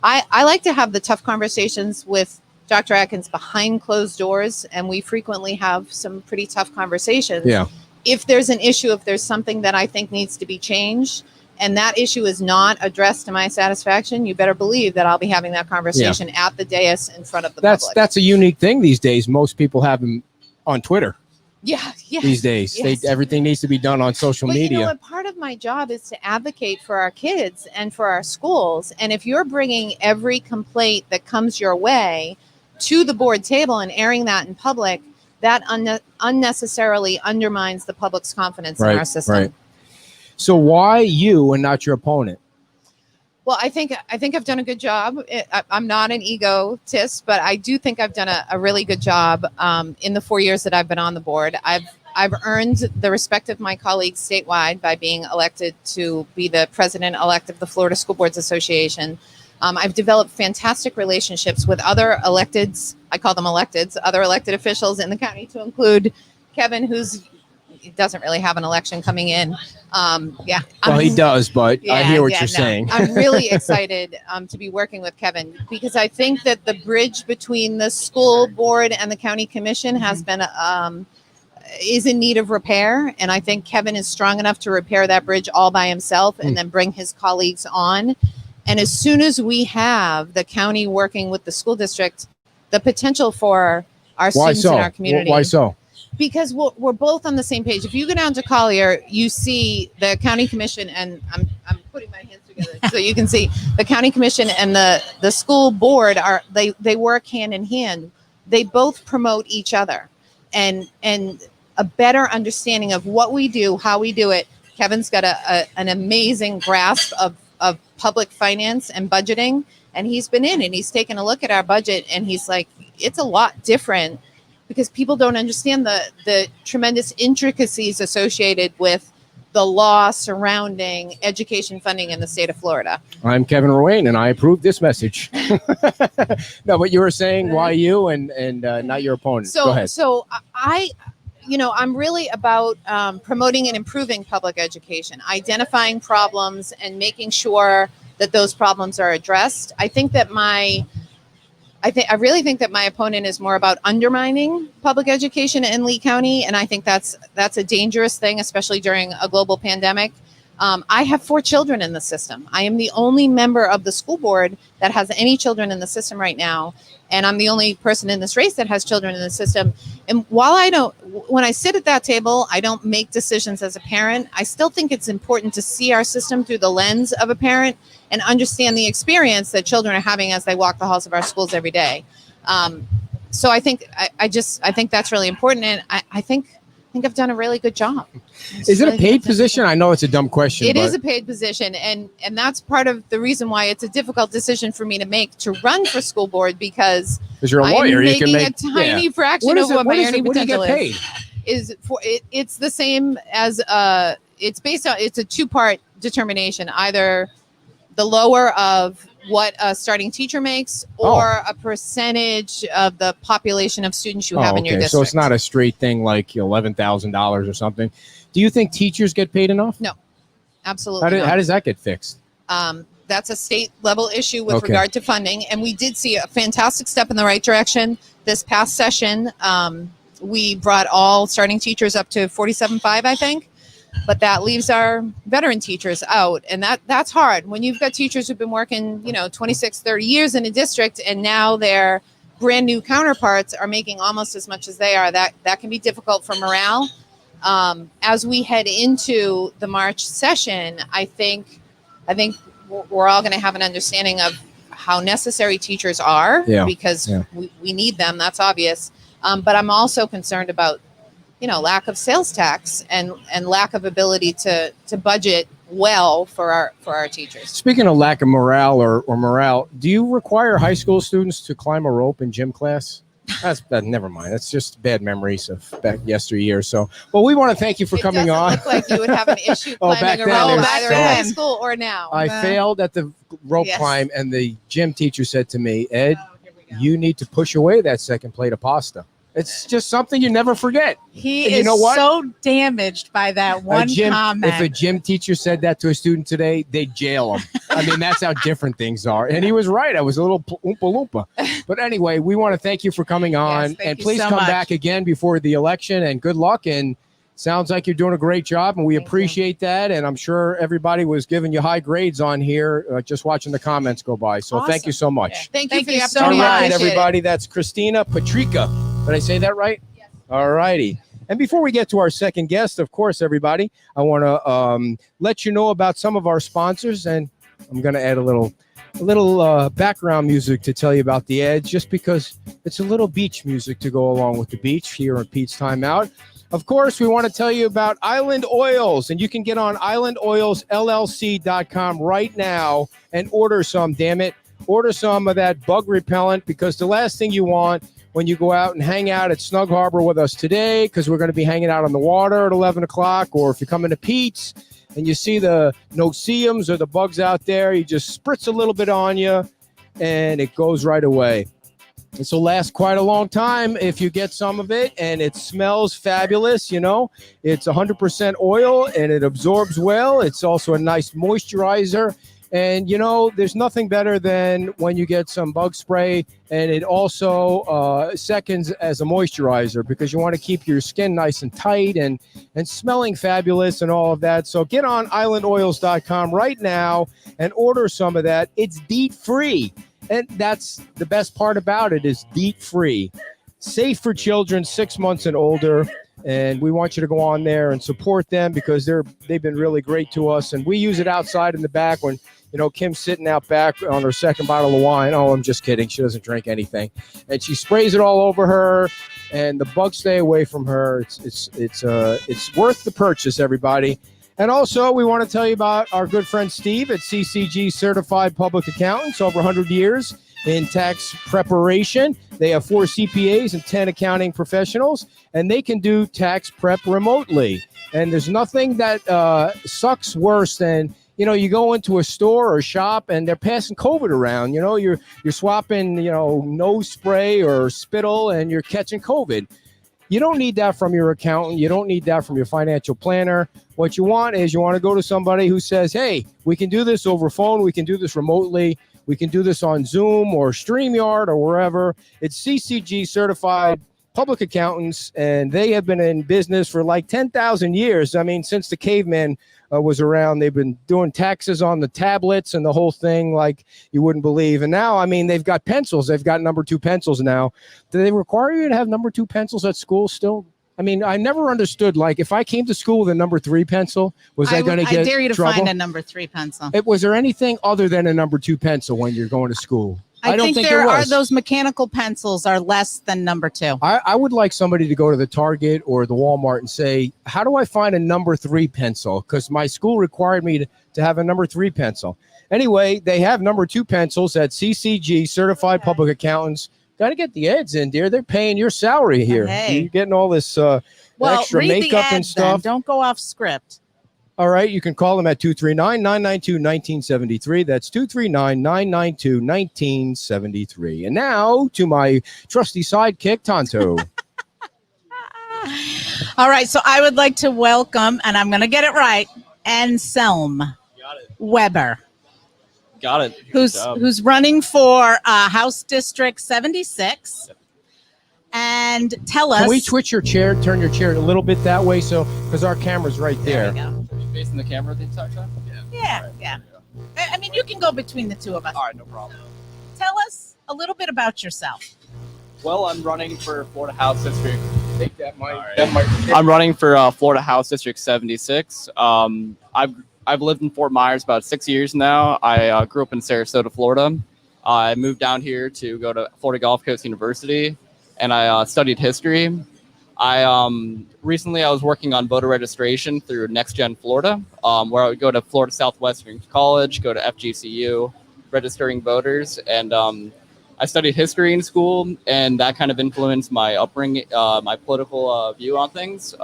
I like to have the tough conversations with Dr. Atkins behind closed doors, and we frequently have some pretty tough conversations. Yeah. If there's an issue, if there's something that I think needs to be changed, and that issue is not addressed to my satisfaction, you better believe that I'll be having that conversation at the dais in front of the public. That's a unique thing these days. Most people have them on Twitter Yeah. these days. Yes. Everything needs to be done on social But media. you know what? Part of my job is to advocate for our kids and for our schools. And if you're bringing every complaint that comes your way to the board table and airing that in public, that unnecessarily undermines the public's confidence in our system. Right. So why you and not your opponent? Well, I think I've done a good job. I'm not an egotist, but I do think I've done a really good job in the 4 years that I've been on the board. I've earned the respect of my colleagues statewide by being elected to be the president-elect of the Florida School Boards Association. I've developed fantastic relationships with other electeds. I call them electeds, other elected officials in the county, to include Kevin, he doesn't really have an election coming in. Well, he does, but I hear what you're saying. I'm really excited to be working with Kevin, because I think that the bridge between the school board and the county commission has been is in need of repair, and I think Kevin is strong enough to repair that bridge all by himself and then bring his colleagues on. And as soon as we have the county working with the school district, the potential for our students in our community. Why so? Because we're both on the same page. If you go down to Collier, you see the county commission, and I'm putting my hands together so you can see the county commission and the school board they work hand in hand. They both promote each other, and a better understanding of what we do, how we do it. Kevin's got an amazing grasp of public finance and budgeting, and he's been in and he's taken a look at our budget, and he's like, it's a lot different because people don't understand the tremendous intricacies associated with the law surrounding education funding in the state of Florida. I'm Kevin Ruane, and I approve this message. No, but you were saying why you and not your opponent. Go ahead. So I'm really about promoting and improving public education, identifying problems and making sure that those problems are addressed. I really think that my opponent is more about undermining public education in Lee County, and I think that's a dangerous thing, especially during a global pandemic. I have 4 children in the system. I am the only member of the school board that has any children in the system right now, and I'm the only person in this race that has children in the system. And while when I sit at that table, I don't make decisions as a parent. I still think it's important to see our system through the lens of a parent and understand the experience that children are having as they walk the halls of our schools every day. So I think I think that's really important, and I think I've done a really good job. Is it a paid position? I know it's a dumb question. It is a paid position, and that's part of the reason why it's a difficult decision for me to make to run for school board, because you're a lawyer. I'm making a tiny fraction of what my earning potential is. It's the same as it's based on, it's a 2-part determination, either the lower of what a starting teacher makes or a percentage of the population of students you have in your district. So it's not a straight thing like $11,000 or something. Do you think teachers get paid enough? No, absolutely not. How does that get fixed? That's a state level issue with regard to funding. And we did see a fantastic step in the right direction this past session. We brought all starting teachers up to 47.5, I think. But that leaves our veteran teachers out. And that's hard. When you've got teachers who've been working, 26, 30 years in a district, and now their brand new counterparts are making almost as much as they are, that can be difficult for morale. As we head into the March session, I think we're all going to have an understanding of how necessary teachers are, because we need them. That's obvious. But I'm also concerned about lack of sales tax and lack of ability to budget well for our teachers. Speaking of lack of morale or morale, do you require high school students to climb a rope in gym class? Never mind. That's just bad memories of back yesteryear. So, well, we want to thank you for coming on. It doesn't look like you would have an issue climbing a rope either in high school or now. I failed at the rope climb, and the gym teacher said to me, Ed, you need to push away that second plate of pasta. It's just something you never forget. He is so damaged by that one comment. If a gym teacher said that to a student today, they'd jail him. I mean, that's how different things are. And he was right. I was a little oompa loompa. But anyway, we want to thank you for coming on. And please come back again before the election. And good luck. And sounds like you're doing a great job. And we appreciate that. And I'm sure everybody was giving you high grades on here just watching the comments go by. So thank you so much. Yeah. Thank you for the so opportunity. All right, everybody. That's Christina Patrica. Did I say that right? Yes. All righty. And before we get to our second guest, of course, everybody, I want to let you know about some of our sponsors. And I'm going to add a little background music to tell you about the ads, just because it's a little beach music to go along with the beach here at Pete's Time Out. Of course, we want to tell you about Island Oils, and you can get on islandoilsllc.com right now and order some, damn it. Order some of that bug repellent, because the last thing you want when you go out and hang out at Snug Harbor with us today, because we're going to be hanging out on the water at 11 o'clock, or if you come into Pete's and you see the no-see-ums or the bugs out there, you just spritz a little bit on you, and it goes right away. This will last quite a long time if you get some of it, and it smells fabulous. It's 100% oil, and it absorbs well. It's also a nice moisturizer. And, there's nothing better than when you get some bug spray, and it also seconds as a moisturizer, because you want to keep your skin nice and tight and smelling fabulous and all of that. So get on islandoils.com right now and order some of that. It's DEET-free. And that's the best part about it, is DEET-free. Safe for children 6 months and older. And we want you to go on there and support them, because they've been really great to us. And we use it outside in the back when Kim's sitting out back on her second bottle of wine. Oh, I'm just kidding. She doesn't drink anything. And she sprays it all over her, and the bugs stay away from her. It's worth the purchase, everybody. And also, we want to tell you about our good friend Steve at CCG Certified Public Accountants, over 100 years in tax preparation. They have 4 CPAs and 10 accounting professionals, and they can do tax prep remotely. And there's nothing that sucks worse than, you go into a store or shop and they're passing COVID around. You're swapping, nose spray or spittle, and you're catching COVID. You don't need that from your accountant. You don't need that from your financial planner. What you want to go to somebody who says, hey, we can do this over phone. We can do this remotely. We can do this on Zoom or StreamYard or wherever. It's CCG Certified Public Accountants, and they have been in business for like 10,000 years. I mean, since the caveman was around, they've been doing taxes on the tablets and the whole thing like you wouldn't believe. And now, I mean, they've got pencils. They've got number 2 pencils now. Do they require you to have number 2 pencils at school still? I mean, I never understood, like, if I came to school with a number 3 pencil, was I going to get I dare you to trouble? find a number 3 pencil. Was there anything other than a number 2 pencil when you're going to school? I don't think there are was. Those mechanical pencils are less than number 2. I would like somebody to go to the Target or the Walmart and say, how do I find a number 3 pencil? Because my school required me to have a number 3 pencil. Anyway, they have number 2 pencils at CCG, Certified Public Accountants. Got to get the ads in, dear. They're paying your salary here. Hey. You're getting all this extra read makeup the ads and stuff. Then. Don't go off script. All right, you can call them at 239-992-1973. That's 239-992-1973. And now to my trusty sidekick, Tonto. All right, so I would like to welcome, and I'm going to get it right, Anselm Weber. Got it. Who's running for House District 76. And tell us. Can we switch your chair, turn your chair a little bit that way, because our camera's right there. There we go. Are you facing the camera the entire time? Yeah. I mean, you can go between the two of us. All right, no problem. Tell us a little bit about yourself. Well, I'm running for Florida House District. Take that mic. I'm running for Florida House District 76. I've lived in Fort Myers about 6 years now. I grew up in Sarasota, Florida. I moved down here to go to Florida Gulf Coast University, and I studied history. Recently I was working on voter registration through Next Gen Florida, where I would go to Florida Southwestern College, go to FGCU, registering voters, and I studied history in school, and that kind of influenced my upbringing, my political view on things,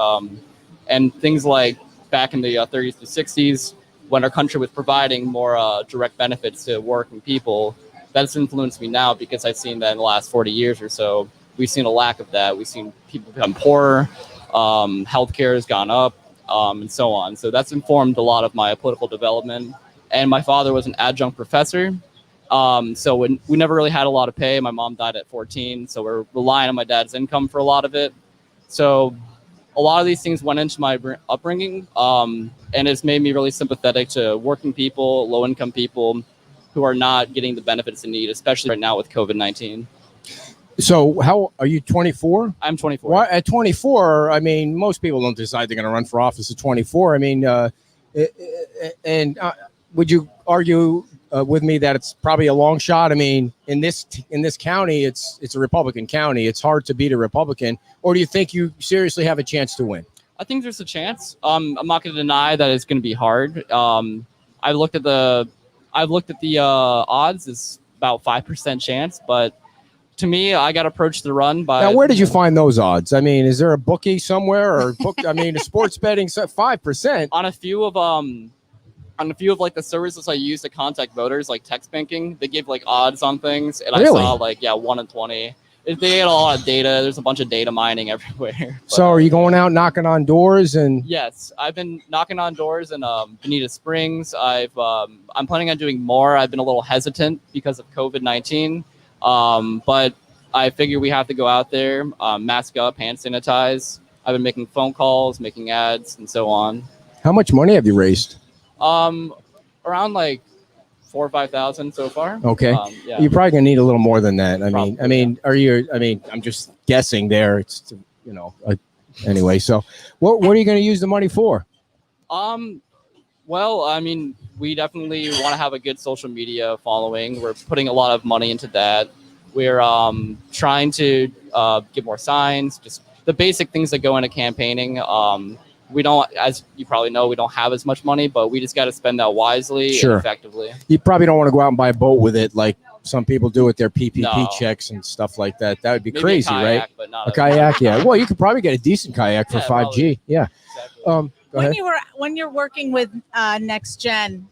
and things like back in the 30s to 60s, when our country was providing more direct benefits to working people. That's influenced me now because I've seen that in the last 40 years or so. We've seen a lack of that. We've seen people become poorer, healthcare has gone up, and so on. So that's informed a lot of my political development. And my father was an adjunct professor, so we never really had a lot of pay. My mom died at 14, so we're relying on my dad's income for a lot of it. So a lot of these things went into my upbringing, and it's made me really sympathetic to working people, low-income people who are not getting the benefits they need, especially right now with COVID-19. So how are you, 24? I'm 24. Well, at 24, I mean, most people don't decide they're going to run for office at 24. I mean, would you argue with me that it's probably a long shot? I mean, in this county, it's a Republican county. It's hard to beat a Republican. Or do you think you seriously have a chance to win? I think there's a chance. I'm not going to deny that it's going to be hard. I've looked at the odds. It's about 5% chance, but to me, I got approached the run by. Now, where did you find those odds? I mean, is there a bookie somewhere or I mean, a sports betting 5%? On a few of like the services I use to contact voters, like text banking, they give like odds on things, and Really? I saw 1 in 20. They get a lot of data. There's a bunch of data mining everywhere. But, So, are you going out knocking on doors and? yes, I've been knocking on doors in Bonita Springs. I'm planning on doing more. I've been a little hesitant because of COVID-19. But I figure we have to go out there, mask up, hand sanitize. I've been making phone calls, making ads, and so on. How much money have you raised? Around like 4,000 or 5,000 so far. Okay. Yeah. You're probably gonna need a little more than that. Probably, I'm just guessing there. It's, anyway. So what are you going to use the money for? Well, I mean, we definitely want to have a good social media following. We're putting a lot of money into that. We're trying to get more signs, just the basic things that go into campaigning. We don't, as you probably know, we don't have as much money, but we just got to spend that wisely Sure. and effectively. You probably don't want to go out and buy a boat with it like some people do with their PPP No. checks and stuff like that. That would be Maybe crazy, a kayak, right? But not A kayak, yeah. Well, you could probably get a decent kayak for Yeah, 5G. probably. Yeah. Exactly. Go ahead. When you're working with Next Gen,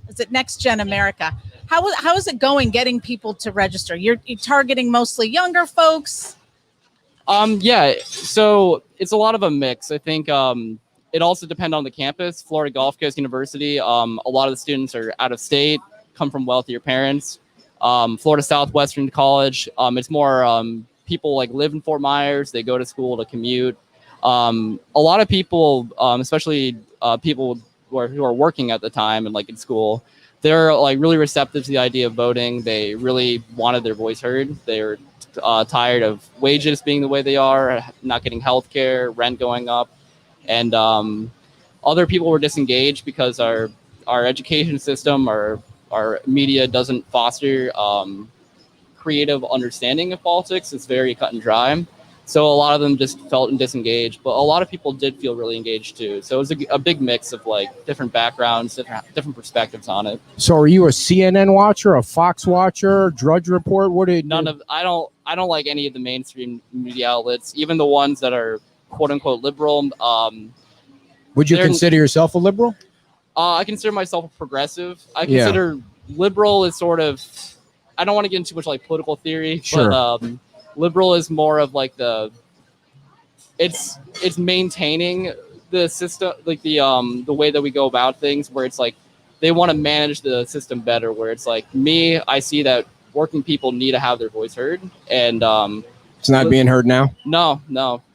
is it Next Gen America? How is it going getting people to register? You're targeting mostly younger folks. Yeah, so it's a lot of a mix. I think it also depends on the campus. Florida Gulf Coast University, a lot of the students are out of state, come from wealthier parents. Florida Southwestern College, it's more people like live in Fort Myers. They go to school to commute. A lot of people, especially people who are working at the time and like in school, they're like really receptive to the idea of voting. They really wanted their voice heard. They're tired of wages being the way they are, not getting health care, rent going up. And other people were disengaged because our education system, our media doesn't foster creative understanding of politics. It's very cut and dry. So a lot of them just felt disengaged, but a lot of people did feel really engaged too. So it was a big mix of like different backgrounds, different perspectives on it. So are you a CNN watcher, a Fox watcher, Drudge Report? What did I don't like any of the mainstream media outlets, even the ones that are quote unquote liberal. Would you they're- consider yourself a liberal? I consider myself a progressive. I consider liberal as sort of, I don't want to get into too much like political theory, Sure. but liberal is more of like it's maintaining the system, like the way that we go about things, where it's like they want to manage the system better, where it's like I see that working people need to have their voice heard, and It's not being heard now. no,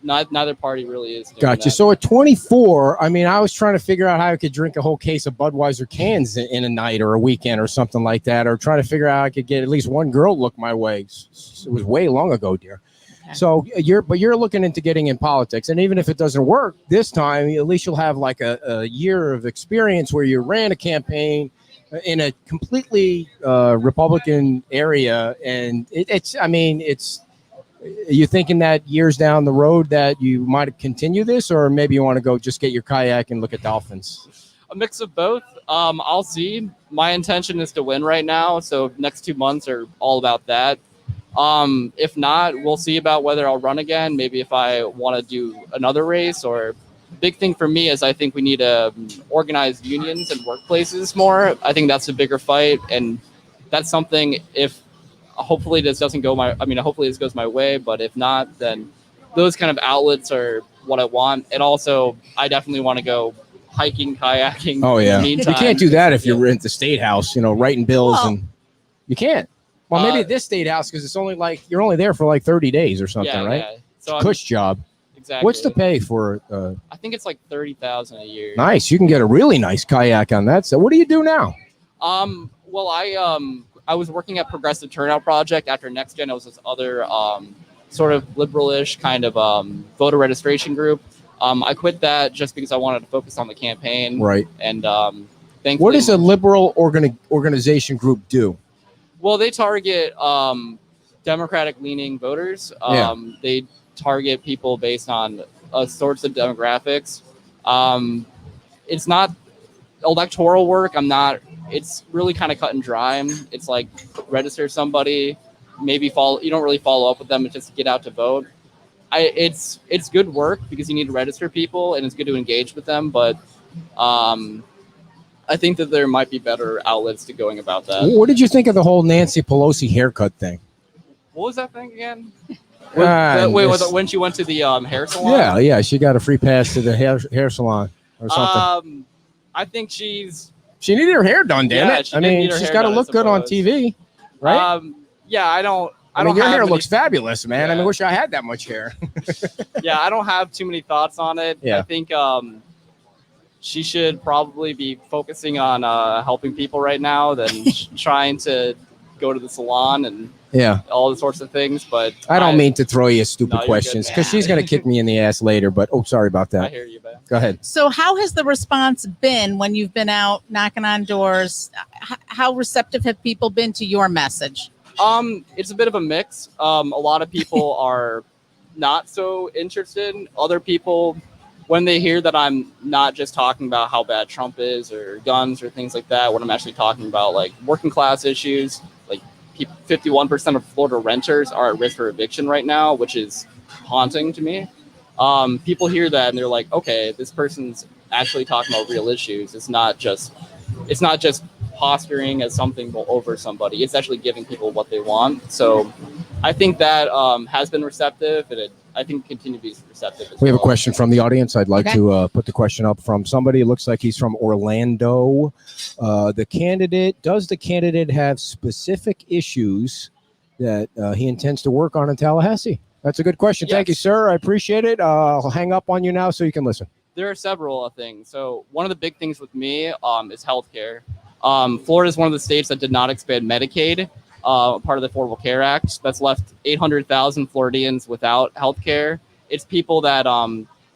neither party really is doing Gotcha. that. So at 24, I mean, I was trying to figure out how I could drink a whole case of Budweiser cans in a night or a weekend or something like that, or trying to figure out how I could get at least one girl to look my way. It was way long ago, dear. Okay. So you're looking into getting in politics, and even if it doesn't work this time, at least you'll have like a year of experience where you ran a campaign in a completely Republican area, and it's. Are you thinking that years down the road that you might continue this, or maybe you want to go just get your kayak and look at dolphins? A mix of both. I'll see. My intention is to win right now, so next 2 months are all about that. If not, we'll see about whether I'll run again. Maybe if I want to do another race. Or big thing for me is I think we need to organize unions and workplaces more. I think that's a bigger fight, and that's something. If hopefully this doesn't go hopefully this goes my way, but if not, then those kind of outlets are what I want. And also, I definitely want to go hiking, kayaking. Oh yeah, In the meantime. you can't do that if you're in the state house, writing bills, Well- and you can't. Well, maybe at this state house, because it's only like you're only there for like 30 days or something, right? Yeah. So Cush job. exactly. What's the pay for? I think it's like $30,000 a year. Nice. You can get a really nice kayak on that. So what do you do now? Well, I was working at Progressive Turnout Project after Next Gen. It was this other sort of liberalish kind of voter registration group. I quit that just because I wanted to focus on the campaign. Right. And thankfully, What does a liberal organization group do? Well, they target Democratic-leaning voters. They target people based on sorts of demographics. It's not electoral work. It's really kind of cut and dry. It's like register somebody, maybe you don't really follow up with them, just get out to vote. It's good work because you need to register people, and it's good to engage with them. But I think that there might be better outlets to going about that. What did you think of the whole Nancy Pelosi haircut thing? What was that thing again? When she went to the hair salon? Yeah. She got a free pass to the hair salon or something. I think she needed her hair done, damn Yeah, it. she did need her she's hair got to done, I look good on suppose. TV, right? Yeah, I don't your have hair any- looks fabulous, man. I Yeah. wish I had that much hair. Yeah, I don't have too many thoughts on it. Yeah. I think she should probably be focusing on helping people right now than trying to go to the salon. And Yeah. all the sorts of things. But I don't mean to throw you stupid No, you're good, questions man. because she's going to kick me in the ass later. But sorry about I that. hear you, man. Go ahead. So how has the response been when you've been out knocking on doors? How receptive have people been to your message? It's a bit of a mix. A lot of people are not so interested. Other people, when they hear that I'm not just talking about how bad Trump is or guns or things like that, when I'm actually talking about like working class issues, like 51% of Florida renters are at risk for eviction right now, which is haunting to me. People hear that and they're like, okay, this person's actually talking about real issues. It's not just posturing as something over somebody. It's actually giving people what they want. So I think that has been receptive, and I think continue to be receptive. We have a question from the audience. I'd like Okay. to put the question up from somebody. It looks like he's from Orlando. Does the candidate have specific issues that he intends to work on in Tallahassee? That's a good question. Thank you, Yes. sir. I appreciate it. I'll hang up on you now so you can listen. There are several things. So one of the big things with me is healthcare. Florida is one of the states that did not expand Medicaid, part of the Affordable Care Act. That's left 800,000 Floridians without healthcare. It's people that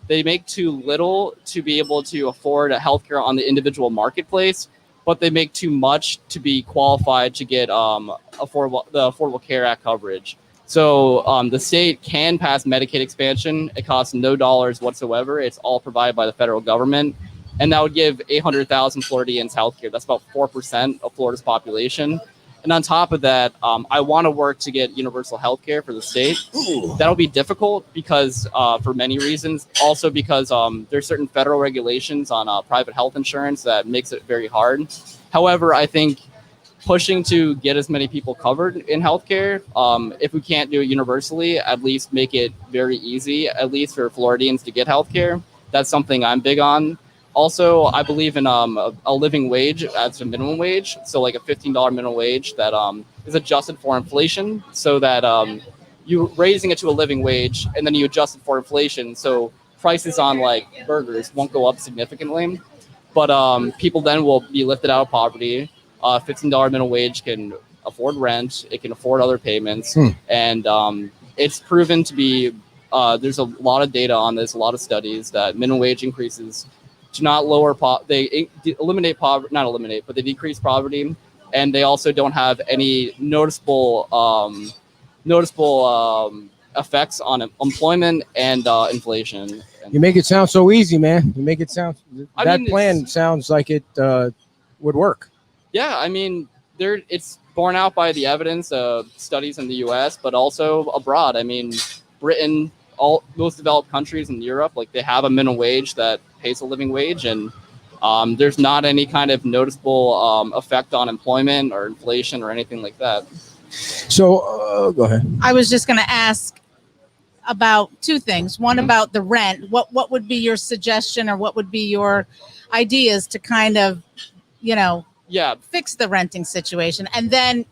they make too little to be able to afford healthcare on the individual marketplace, but they make too much to be qualified to get the Affordable Care Act coverage. So the state can pass Medicaid expansion. It costs no dollars whatsoever. It's all provided by the federal government. And that would give 800,000 Floridians healthcare. That's about 4% of Florida's population. And on top of that, I want to work to get universal healthcare for the state. That'll be difficult because for many reasons. Also because there's certain federal regulations on private health insurance that makes it very hard. However, I think pushing to get as many people covered in healthcare, if we can't do it universally, at least make it very easy, at least for Floridians to get healthcare. That's something I'm big on. Also, I believe in a living wage as a minimum wage, so like a $15 minimum wage that is adjusted for inflation, so that you raising it to a living wage and then you adjust it for inflation, so prices on like burgers won't go up significantly, but people then will be lifted out of poverty. $15 minimum wage can afford rent, it can afford other payments, and it's proven to be. There's a lot of data on this, a lot of studies that minimum wage increases to not lower they eliminate poverty, not eliminate, but they decrease poverty, and they also don't have any noticeable effects on employment and inflation. You make it sound so easy, man. You make it sound that mean, plan sounds like it would work. Yeah, I mean, it's borne out by the evidence of studies in the U.S., but also abroad. I mean, Britain, all most developed countries in Europe, like they have a minimum wage that pays a living wage, and there's not any kind of noticeable effect on employment or inflation or anything like that. So go ahead. I was just going to ask about two things. One about the rent. What would be your suggestion, or what would be your ideas to kind of, fix the renting situation? And then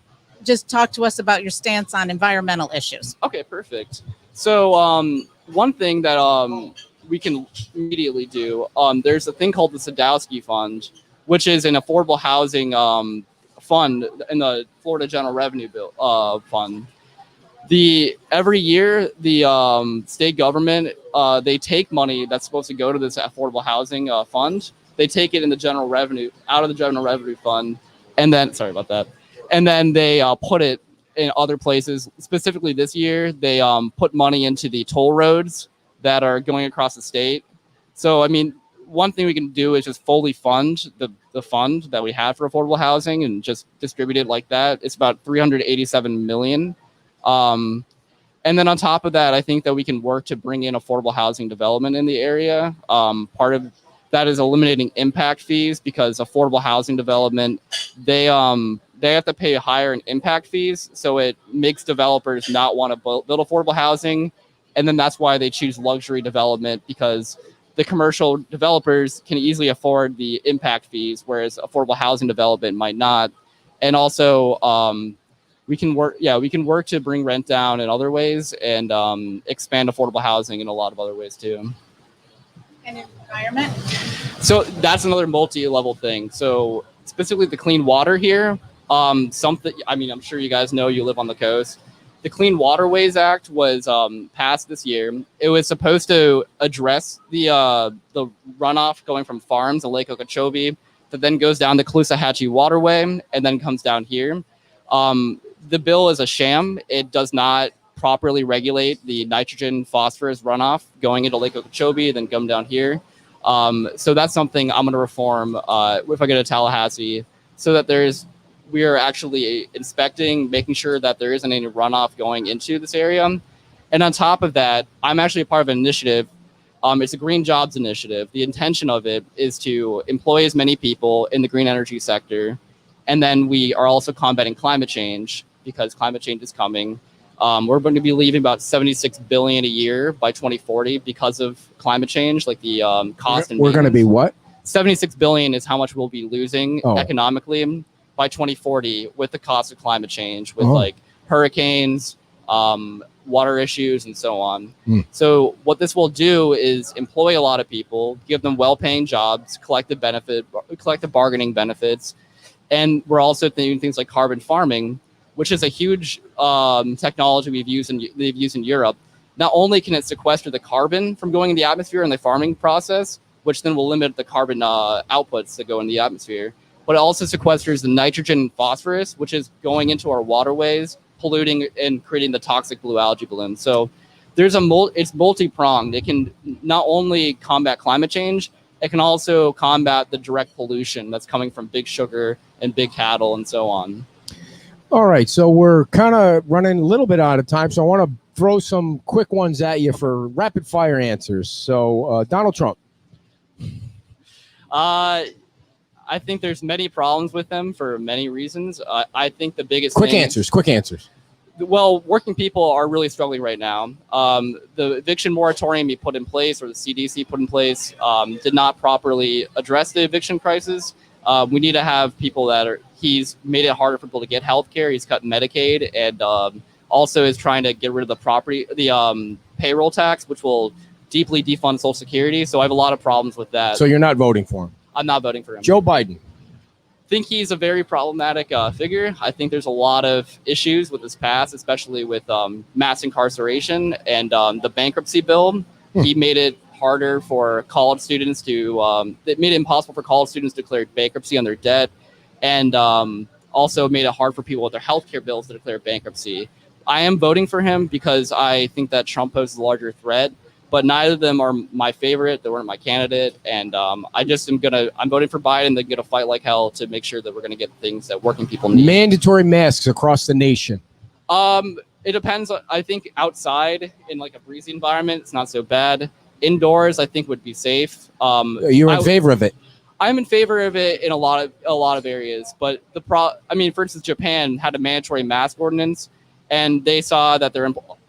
just talk to us about your stance on environmental issues. Okay, perfect. So one thing that we can immediately do, there's a thing called the Sadowski Fund, which is an affordable housing fund in the Florida General Revenue Fund. Every year, the state government, they take money that's supposed to go to this affordable housing fund. They take it in the general revenue, out of the general revenue fund, and then, sorry about that, and then they put it in other places. Specifically this year, they put money into the toll roads that are going across the state. So, I mean, one thing we can do is just fully fund the fund that we have for affordable housing and just distribute it like that. It's about $387 million. And then on top of that, I think that we can work to bring in affordable housing development in the area. Part of that is eliminating impact fees, because affordable housing development, they have to pay higher in impact fees. So it makes developers not want to build affordable housing. And then that's why they choose luxury development, because the commercial developers can easily afford the impact fees, whereas affordable housing development might not. And also, we can work to bring rent down in other ways and expand affordable housing in a lot of other ways too. And environment? So that's another multi-level thing. So specifically the clean water here, Something, I mean, I'm sure you guys know, you live on the coast. The Clean Waterways Act was passed this year. It was supposed to address the runoff going from farms in Lake Okeechobee that then goes down the Caloosahatchee Waterway and then comes down here. The bill is a sham. It does not properly regulate the nitrogen phosphorus runoff going into Lake Okeechobee, then come down here. So that's something I'm going to reform if I go to Tallahassee, so that we are actually inspecting, making sure that there isn't any runoff going into this area. And on top of that, I'm actually a part of an initiative. It's a green jobs initiative. The intention of it is to employ as many people in the green energy sector. And then we are also combating climate change, because climate change is coming. We're going to be leaving about $76 billion a year by 2040 because of climate change, like the cost. We're going to be what? $76 billion is how much we'll be losing economically by 2040 with the cost of climate change, with like hurricanes, water issues, and so on. So what this will do is employ a lot of people, give them well-paying jobs, collective bargaining benefits. And we're also doing things like carbon farming, which is a huge technology they've used in Europe. Not only can it sequester the carbon from going in the atmosphere in the farming process, which then will limit the carbon outputs that go in the atmosphere, but it also sequesters the nitrogen and phosphorus, which is going into our waterways, polluting and creating the toxic blue algae bloom. So it's multi-pronged. It can not only combat climate change, it can also combat the direct pollution that's coming from big sugar and big cattle and so on. All right, so we're kind of running a little bit out of time, so I want to throw some quick ones at you for rapid fire answers. So Donald Trump. I think there's many problems with them for many reasons. I think the biggest quick answers. Well, working people are really struggling right now. The eviction moratorium he put in place, or the CDC put in place, did not properly address the eviction crisis. We need to have people he's made it harder for people to get health care. He's cut Medicaid, and also is trying to get rid of the payroll tax, which will deeply defund Social Security. So I have a lot of problems with that. So you're not voting for him? I'm not voting for him. Joe Biden. I think he's a very problematic figure. I think there's a lot of issues with his past, especially with mass incarceration and the bankruptcy bill. He made it harder for college students it made it impossible for college students to declare bankruptcy on their debt, and also made it hard for people with their healthcare bills to declare bankruptcy. I am voting for him because I think that Trump poses a larger threat, but neither of them are my favorite. They weren't my candidate, and I'm voting for Biden. They're gonna fight like hell to make sure that we're gonna get things that working people need. Mandatory masks across the nation. It depends. I think outside in like a breezy environment, it's not so bad. Indoors, I think would be safe. You're in favor of it? I'm in favor of it in a lot of areas, but for instance, Japan had a mandatory mask ordinance, and they saw that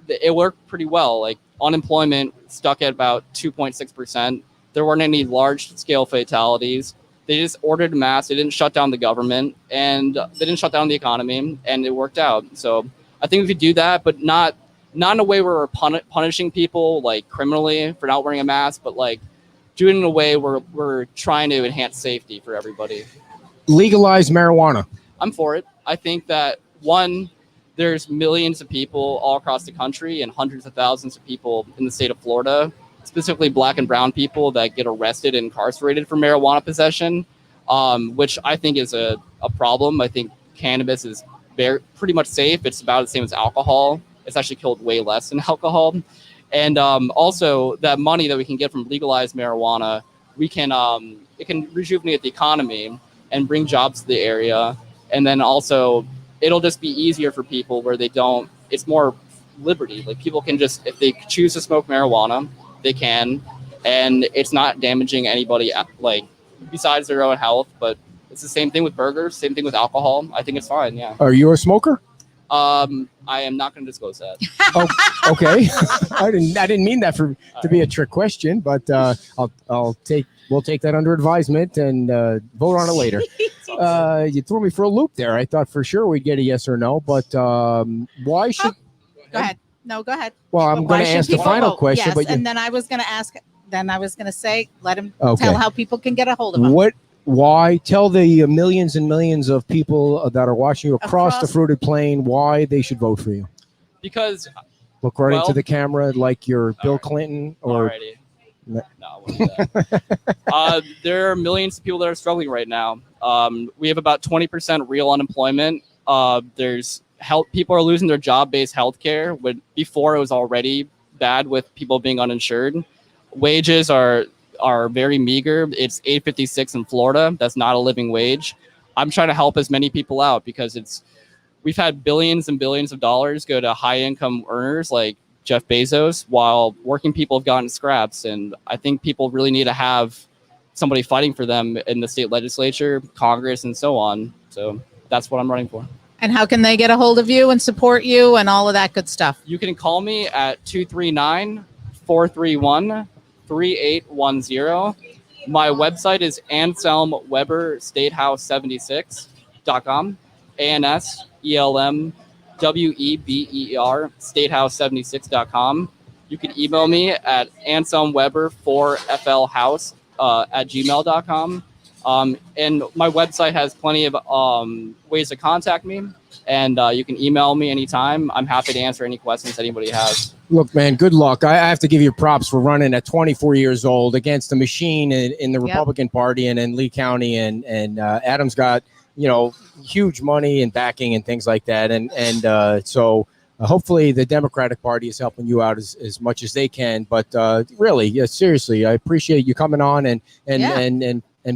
it worked pretty well. Like unemployment stuck at about 2.6%. There weren't any large scale fatalities. They just ordered masks. They didn't shut down the government, and they didn't shut down the economy, and it worked out. So I think we could do that, but not in a way where we're punishing people like criminally for not wearing a mask, but like do it in a way where we're trying to enhance safety for everybody. Legalize marijuana. I'm for it. I think that there's millions of people all across the country and hundreds of thousands of people in the state of Florida, specifically Black and brown people, that get arrested and incarcerated for marijuana possession, which I think is a problem. I think cannabis is pretty much safe. It's about the same as alcohol. It's actually killed way less than alcohol. And also that money that we can get from legalized marijuana, it can rejuvenate the economy and bring jobs to the area. And then also it'll just be easier for people where it's more liberty. Like people can just, if they choose to smoke marijuana, they can, and it's not damaging anybody like besides their own health. But it's the same thing with burgers, same thing with alcohol. I think it's fine. Yeah. Are you a smoker? I am not going to disclose that. Oh, okay. I didn't mean that to be a trick question, but we'll take that under advisement and vote on it later. You threw me for a loop there. I thought for sure we'd get a yes or no, but why should? Go ahead. No, go ahead. Well, I'm going to ask the final question, yes, but and then I was going to ask. Then I was going to say, let him tell how people can get a hold of him. why. Tell the millions and millions of people that are watching you across the fruited plain why they should vote for you. Because Look right Well- into the camera like you're Bill right. Clinton or alrighty. No, what is that? There are millions of people that are struggling right now. We have about 20% real unemployment. There's people are losing their job-based health care. Before it was already bad with people being uninsured. Wages are very meager. It's $8.56 in Florida. That's not a living wage. I'm trying to help as many people out because we've had billions and billions of dollars go to high-income earners like Jeff Bezos, while working people have gotten scraps. And I think people really need to have somebody fighting for them in the state legislature, Congress, and so on. So that's what I'm running for. And how can they get a hold of you and support you and all of that good stuff? You can call me at 239-431-3810. My website is AnselmWeberStatehouse76.com. ANSELMWEBER Statehouse76.com. You can email me at AnselmWeber4FLHouse at gmail.com. And my website has plenty of ways to contact me, and you can email me anytime. I'm happy to answer any questions anybody has. Look, man, good luck. I have to give you props for running at 24 years old against the machine in the Republican Party and in Lee County, and Adam's got huge money and backing and things like that, and so hopefully the Democratic Party is helping you out as much as they can. But really, seriously, I appreciate you coming on and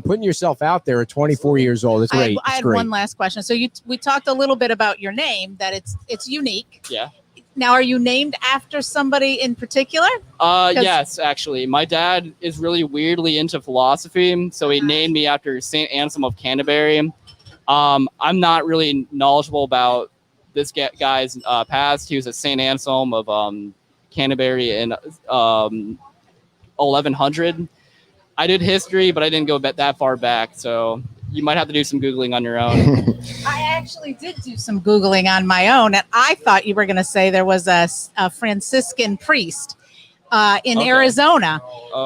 putting yourself out there at 24 years old. It's great. I had one last question. So we talked a little bit about your name, that it's unique. Yeah. Now, are you named after somebody in particular? Yes, actually. My dad is really weirdly into philosophy, so he named me after St. Anselm of Canterbury. I'm not really knowledgeable about this guy's past. He was a St. Anselm of Canterbury in 1100. I did history, but I didn't go that far back, so you might have to do some Googling on your own. I actually did do some Googling on my own, and I thought you were going to say there was a Franciscan priest in Arizona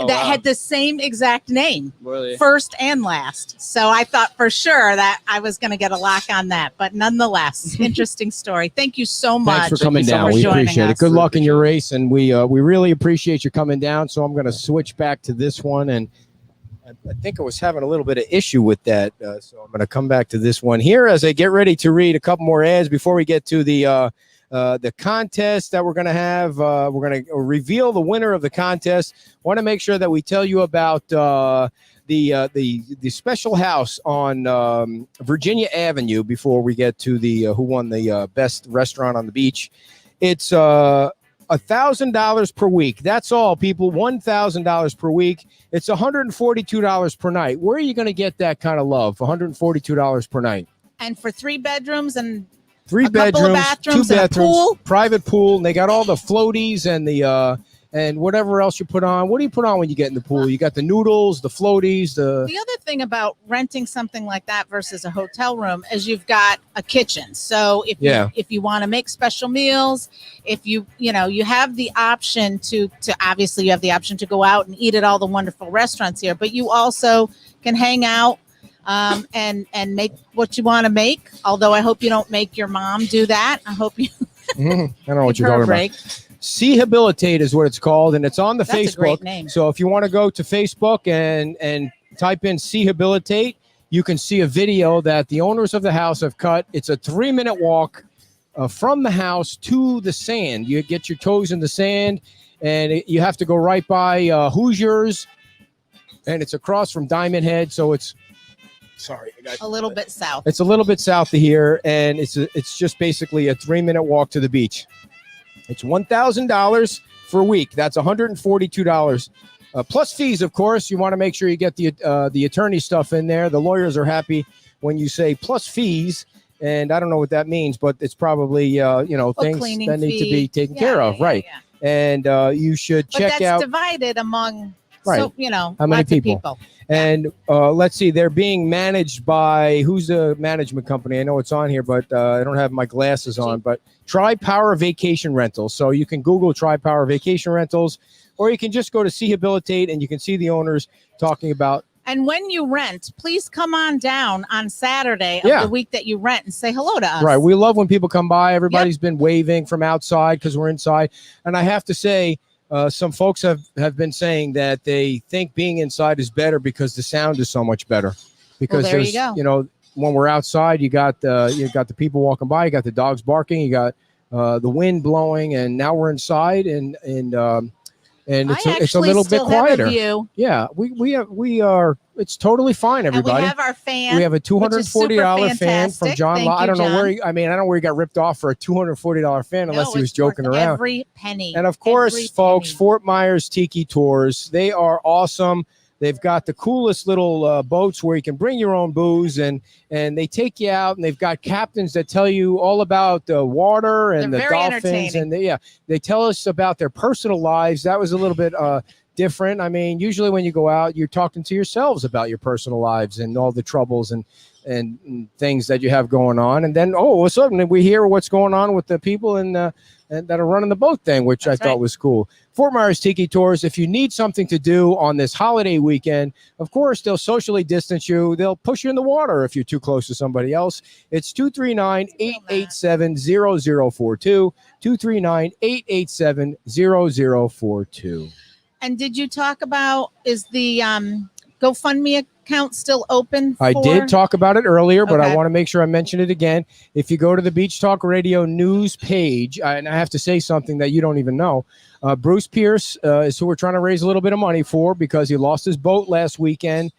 that had the same exact name, really? First and last. So I thought for sure that I was going to get a lock on that, but nonetheless, interesting story. Thank you so much. Thanks for coming down. We appreciate it. Good luck in your race, and we really appreciate you coming down. So I'm going to switch back to this one, and I think I was having a little bit of issue with that, so I'm going to come back to this one here as I get ready to read a couple more ads before we get to the contest that we're going to have. We're going to reveal the winner of the contest. Want to make sure that we tell you about the special house on Virginia Avenue before we get to the who won the best restaurant on the beach. It's $1,000 per week. That's all, people. $1,000 per week. It's $142 per night. Where are you going to get that kind of love? $142 per night. And for 3 bedrooms and 3 bedrooms, bathrooms, 2 and a bathrooms, pool? private pool. And they got all the floaties and the and whatever else you put on. What do you put on when you get in the pool? You got the noodles, the floaties, the other thing about renting something like that versus a hotel room is you've got a kitchen. So if you want to make special meals, if you have the option to obviously you have the option to go out and eat at all the wonderful restaurants here, but you also can hang out and make what you want to make. Although I hope you don't make your mom do that. I hope you I don't know what you're talking break. about. Seahabilitate is what it's called, and it's on the That's Facebook. a great name. So if you want to go to Facebook and type in Seahabilitate, you can see a video that the owners of the house have cut. It's a 3-minute walk from the house to the sand. You get your toes in the sand, and you have to go right by Hoosiers, and it's across from Diamond Head. So it's A little bit south. It's a little bit south of here, and it's just basically a 3-minute walk to the beach. It's $1,000 for a week. That's $142 plus fees, of course. You want to make sure you get the attorney stuff in there. The lawyers are happy when you say plus fees, and I don't know what that means, but it's probably things that need to be taken care of, right? Yeah. And you should check out. But that's divided among how many lots people? Of people. And let's see, they're being managed by, who's the management company? I know it's on here, but I don't have my glasses on, but Tri-Power Vacation Rentals. So you can Google Tri-Power Vacation Rentals, or you can just go to Seahabilitate and you can see the owners talking about And when you rent, please come on down on Saturday of Yeah. the week that you rent and say hello to us. Right. We love when people come by. Everybody's been waving from outside because we're inside. And I have to say, some folks have been saying that they think being inside is better because the sound is so much better. Because there you there's, go. when we're outside, you got the people walking by, you got the dogs barking, you got the wind blowing, and now we're inside, and it's a little bit quieter. Yeah, we are. It's totally fine, everybody. And we have our fan. We have a $240 fan from John. Thank I don't you, know where. John. I don't know where he got ripped off for a $240 fan, unless he was it's joking worth around. Every penny. And of course, Every folks, penny. Fort Myers Tiki Tours, they are awesome. They've got the coolest little boats where you can bring your own booze, and they take you out, and they've got captains that tell you all about the water and They're the very dolphins, and they tell us about their personal lives. That was a little bit different. I mean, usually when you go out, you're talking to yourselves about your personal lives and all the troubles and things that you have going on, and then all of a sudden we hear what's going on with the people and that are running the boat thing, which That's I thought was cool. Fort Myers Tiki Tours, if you need something to do on this holiday weekend, of course, they'll socially distance you. They'll push you in the water if you're too close to somebody else. It's 239-887-0042, 239-887-0042. And did you talk about, is the GoFundMe account still open? I did talk about it earlier, but I Okay. want to make sure I mention it again. If you go to the Beach Talk Radio news page, and I have to say something that you don't even know, Bruce Pierce is who we're trying to raise a little bit of money for, because he lost his boat last weekend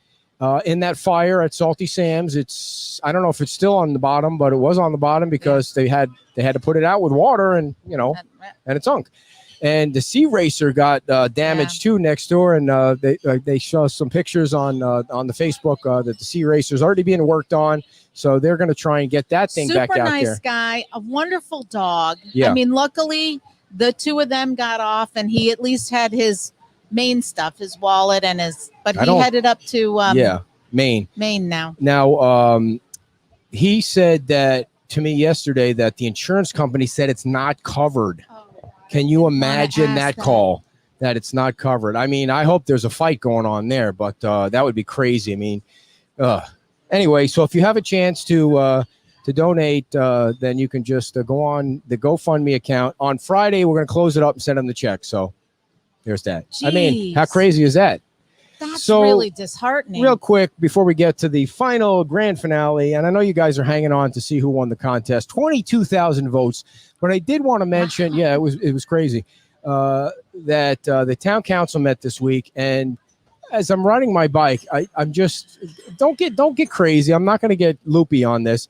in that fire at Salty Sam's. I don't know if it's still on the bottom, but it was on the bottom because they had to put it out with water, and and it sunk. And the Sea Racer got damaged too next door, and they show some pictures on the Facebook that the Sea Racer is already being worked on. So they're going to try and get that thing back Super out nice there. guy, a wonderful dog. Yeah. I mean, luckily the two of them got off, and he at least had his main stuff, his wallet and but he headed up to Maine. Maine now. Now, he said that to me yesterday that the insurance company said it's not covered. Can you imagine that call, that it's not covered? I mean, I hope there's a fight going on there, but that would be crazy. I mean, anyway, so if you have a chance to donate, then you can just go on the GoFundMe account. On Friday, we're going to close it up and send them the check. So there's that. I mean, how crazy is that? That's really disheartening. Real quick, before we get to the final grand finale, and I know you guys are hanging on to see who won the contest, 22,000 votes. But I did want to mention, it was crazy, that the town council met this week, and as I'm riding my bike, I'm just don't get crazy. I'm not going to get loopy on this.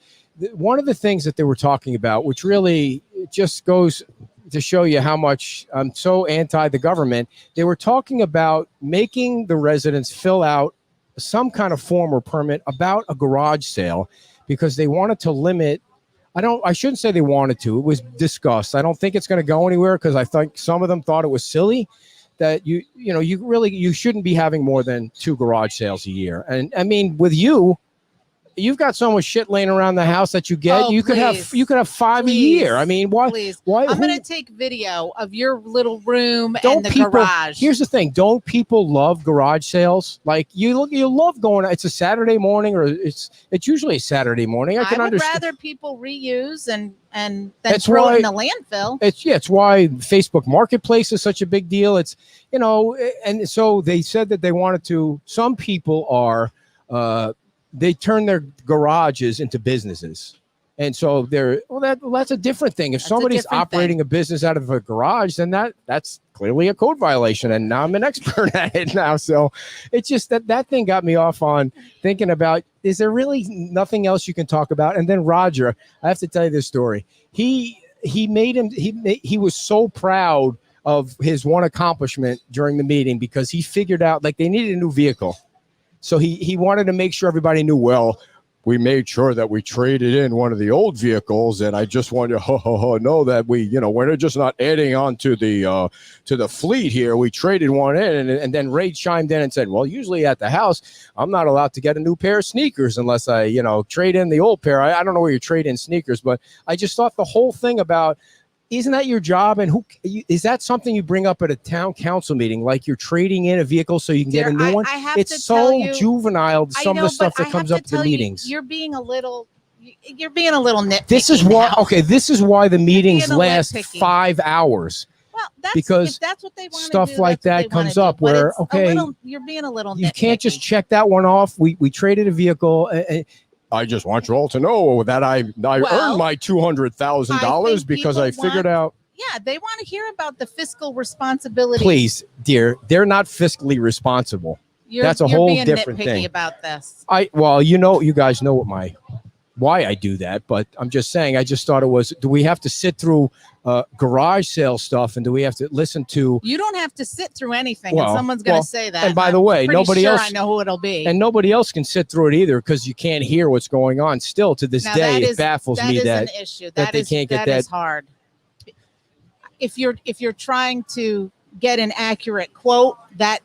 One of the things that they were talking about, which really just goes to show you how much I'm so anti the government, they were talking about making the residents fill out some kind of form or permit about a garage sale, because they wanted to limit. I shouldn't say they wanted to. It was discussed. I don't think it's going to go anywhere, because I think some of them thought it was silly that you shouldn't be having more than 2 garage sales a year. And I mean, with you've got so much shit laying around the house that you get. You could have 5 a year. I mean, why? Please. Why? I'm going to take video of your little room and the garage. Here's the thing: don't people love garage sales? Like you love going. It's a Saturday morning, or it's usually a Saturday morning. I would rather people reuse and then throw it in the landfill. It's why Facebook Marketplace is such a big deal. It's and so they said that they wanted to. Some people are. They turn their garages into businesses. And so that's a different thing. If somebody's operating a business out of a garage, then that's clearly a code violation. And now I'm an expert at it now. So it's just that thing got me off on thinking about, is there really nothing else you can talk about? And then Roger, I have to tell you this story. He was so proud of his one accomplishment during the meeting, because he figured out, like, they needed a new vehicle. So he wanted to make sure everybody knew, well, we made sure that we traded in one of the old vehicles, and I just wanted to know that we're just not adding on to the fleet here. We traded one in, and then Ray chimed in and said, well, usually at the house, I'm not allowed to get a new pair of sneakers unless I trade in the old pair. I don't know where you trade in sneakers, but I just thought the whole thing about isn't that your job? And is that something you bring up at a town council meeting, like you're trading in a vehicle so you can get a new one? I have It's to so tell you, juvenile, I some know, of the stuff but that I comes have up to at the tell you, meetings. You're being a little nitpicky. This is why. now. Okay, this is why the meetings being a last nitpicky. 5 hours. Well, because if that's what they want stuff to do, like that's what that they wanna comes do. up But where, it's a okay, little, you're being a little You can't just nitpicky. check that one off. We traded a vehicle. I just want you all to know that I Well, earned my $200,000 because people I figured out. Yeah, they want to hear about the fiscal responsibility. Please, dear, they're not fiscally responsible. That's a you're whole being different nitpicky thing. about this. You guys know why I do that, but I'm just saying, I just thought it was, do we have to sit through garage sale stuff, and do we have to listen to, You don't have to sit through anything, Well, and someone's going to well, say that. and by I'm the way, pretty nobody sure else- I know who it'll be. and nobody else can sit through it either, because you can't hear what's going on still to this Now, day. that It is- baffles that me is that an issue. that they can't get that is that- hard. If you're trying to get an accurate quote, that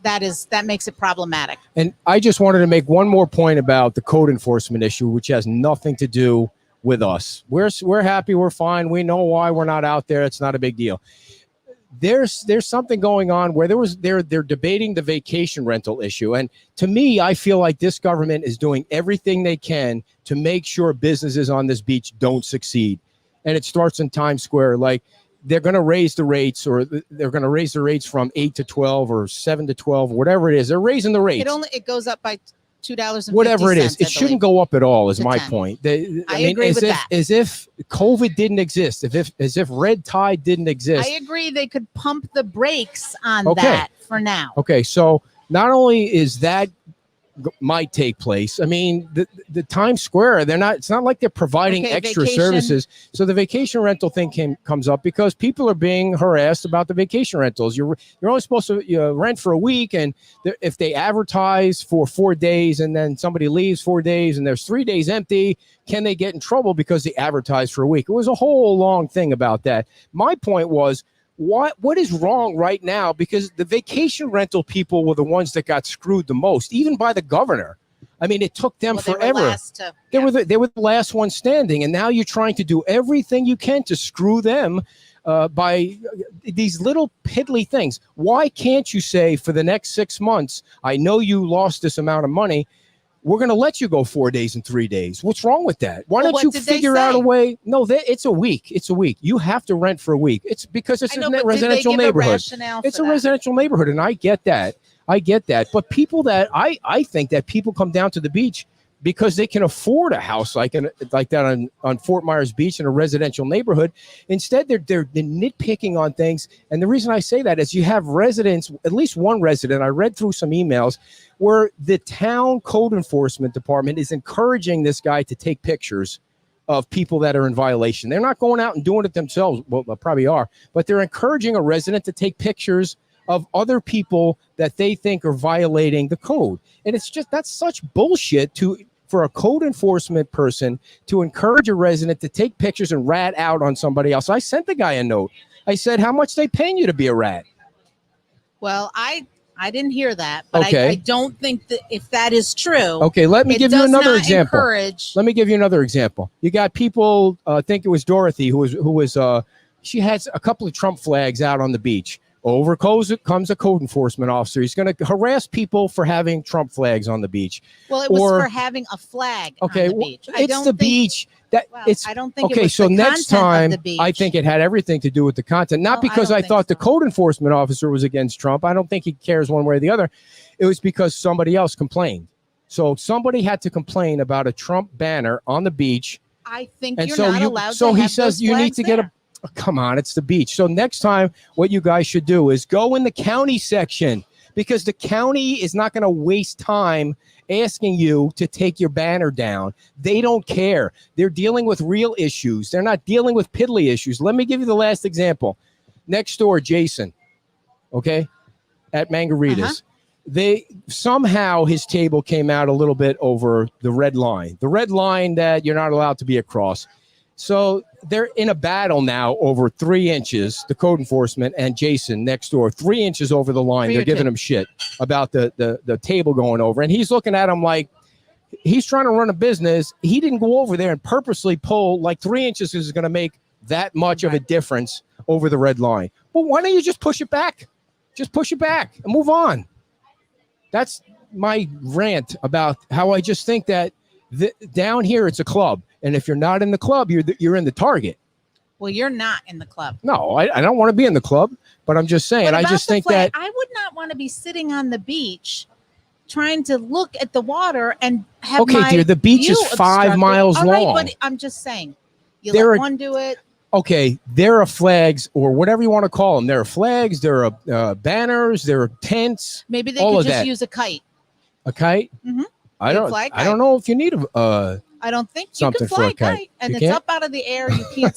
makes it problematic. And I just wanted to make one more point about the code enforcement issue, which has nothing to do with us. We're happy, we're fine. We know why we're not out there. It's not a big deal. There's something going on where they're debating the vacation rental issue, and to me, I feel like this government is doing everything they can to make sure businesses on this beach don't succeed. And it starts in Times Square. Like, they're going to raise the rates, or they're going to raise the rates from 8 to 12 or 7 to 12, whatever it is. They're raising the rates. It goes up by $2.50. Whatever it is, it shouldn't go up at all. Is to my 10. point. I agree with that. As if COVID didn't exist, as if red tide didn't exist. I agree. They could pump the brakes on Okay. that for now. Okay, so not only is that might take place, I mean, the Times Square, it's not like they're providing Okay, extra vacation. services. So the vacation rental thing comes up because people are being harassed about the vacation rentals. You're only supposed to rent for a week, and if they advertise for 4 days and then somebody leaves 4 days and there's 3 days empty, can they get in trouble because they advertised for a week? It was a whole long thing about that. My point was, what is wrong right now? Because the vacation rental people were the ones that got screwed the most, even by the governor. I mean, it took them Well, they were forever. last to- They yeah. were the last one standing, and now you're trying to do everything you can to screw them by these little piddly things. Why can't you say, for the next 6 months, I know you lost this amount of money, we're going to let you go 4 days and 3 days? What's wrong with that? Why Well, don't what you did they figure out a say? way? No, it's a week. It's a week. You have to rent for a week. It's because it's I know, a but did they residential give a neighborhood. rationale It's for a that? residential neighborhood, and I get that. But people that I think that people come down to the beach because they can afford a house like that on Fort Myers Beach in a residential neighborhood. Instead, they're nitpicking on things. And the reason I say that is you have residents, at least one resident, I read through some emails where the town code enforcement department is encouraging this guy to take pictures of people that are in violation. They're not going out and doing it themselves. Well, they probably are, but they're encouraging a resident to take pictures of other people that they think are violating the code. And that's such bullshit for a code enforcement person to encourage a resident to take pictures and rat out on somebody else. I sent the guy a note. I said, how much they paying you to be a rat? Well, I didn't hear that, but Okay. I don't think that if that is true. Okay, let me it give you does another not example. encourage- Let me give you another example. You got people, I think it was Dorothy, who was she had a couple of Trump flags out on the beach. Over comes a code enforcement officer. He's going to harass people for having Trump flags on the beach. Well, it was Or- for having a flag Okay, on the well, beach. it's the beach. I don't think. Okay, it was so the next content of time, the beach. I think it had everything to do with the content. Not No, I because don't I think thought the so. code enforcement officer was against Trump. I don't think he cares one way or the other. It was because somebody else complained. So somebody had to complain about a Trump banner on the beach. I think And you're so not allowed. so to he have says those you need flags to get there. oh, come on, it's the beach. So next time, what you guys should do is go in the county section, because the county is not going to waste time asking you to take your banner down. They don't care. They're dealing with real issues. They're not dealing with piddly issues. Let me give you the last example. Next door, Jason, okay, at Margaritas. Uh-huh. They somehow his table came out a little bit over the red line that you're not allowed to be across. So they're in a battle now over 3 inches, the code enforcement and Jason next door, 3 inches over the line. For They're your giving tip. him shit about the table going over. And he's looking at him like he's trying to run a business. He didn't go over there and purposely pull like 3 inches is going to make that much of a difference over the red line. Well, why don't you just push it back? Just push it back and move on. That's my rant about how I just think that down here it's a club, and if you're not in the club, you're in the target. Well, you're not in the club. No, I don't want to be in the club, but I'm just saying. I just think that I would not want to be sitting on the beach trying to look at the water and have okay, dear, the beach is 5 miles All long. right, but I'm just saying, There let are- one do it. Okay, there are flags or whatever you want to call them. There are flags, there are banners, there are tents. Maybe they all could of just that. use a kite. A kite? Mhm. I A don't. flag I don't know if you need a. I don't think you Something can for fly a a kite. kite, and You it's can't? up out of the air. You can't.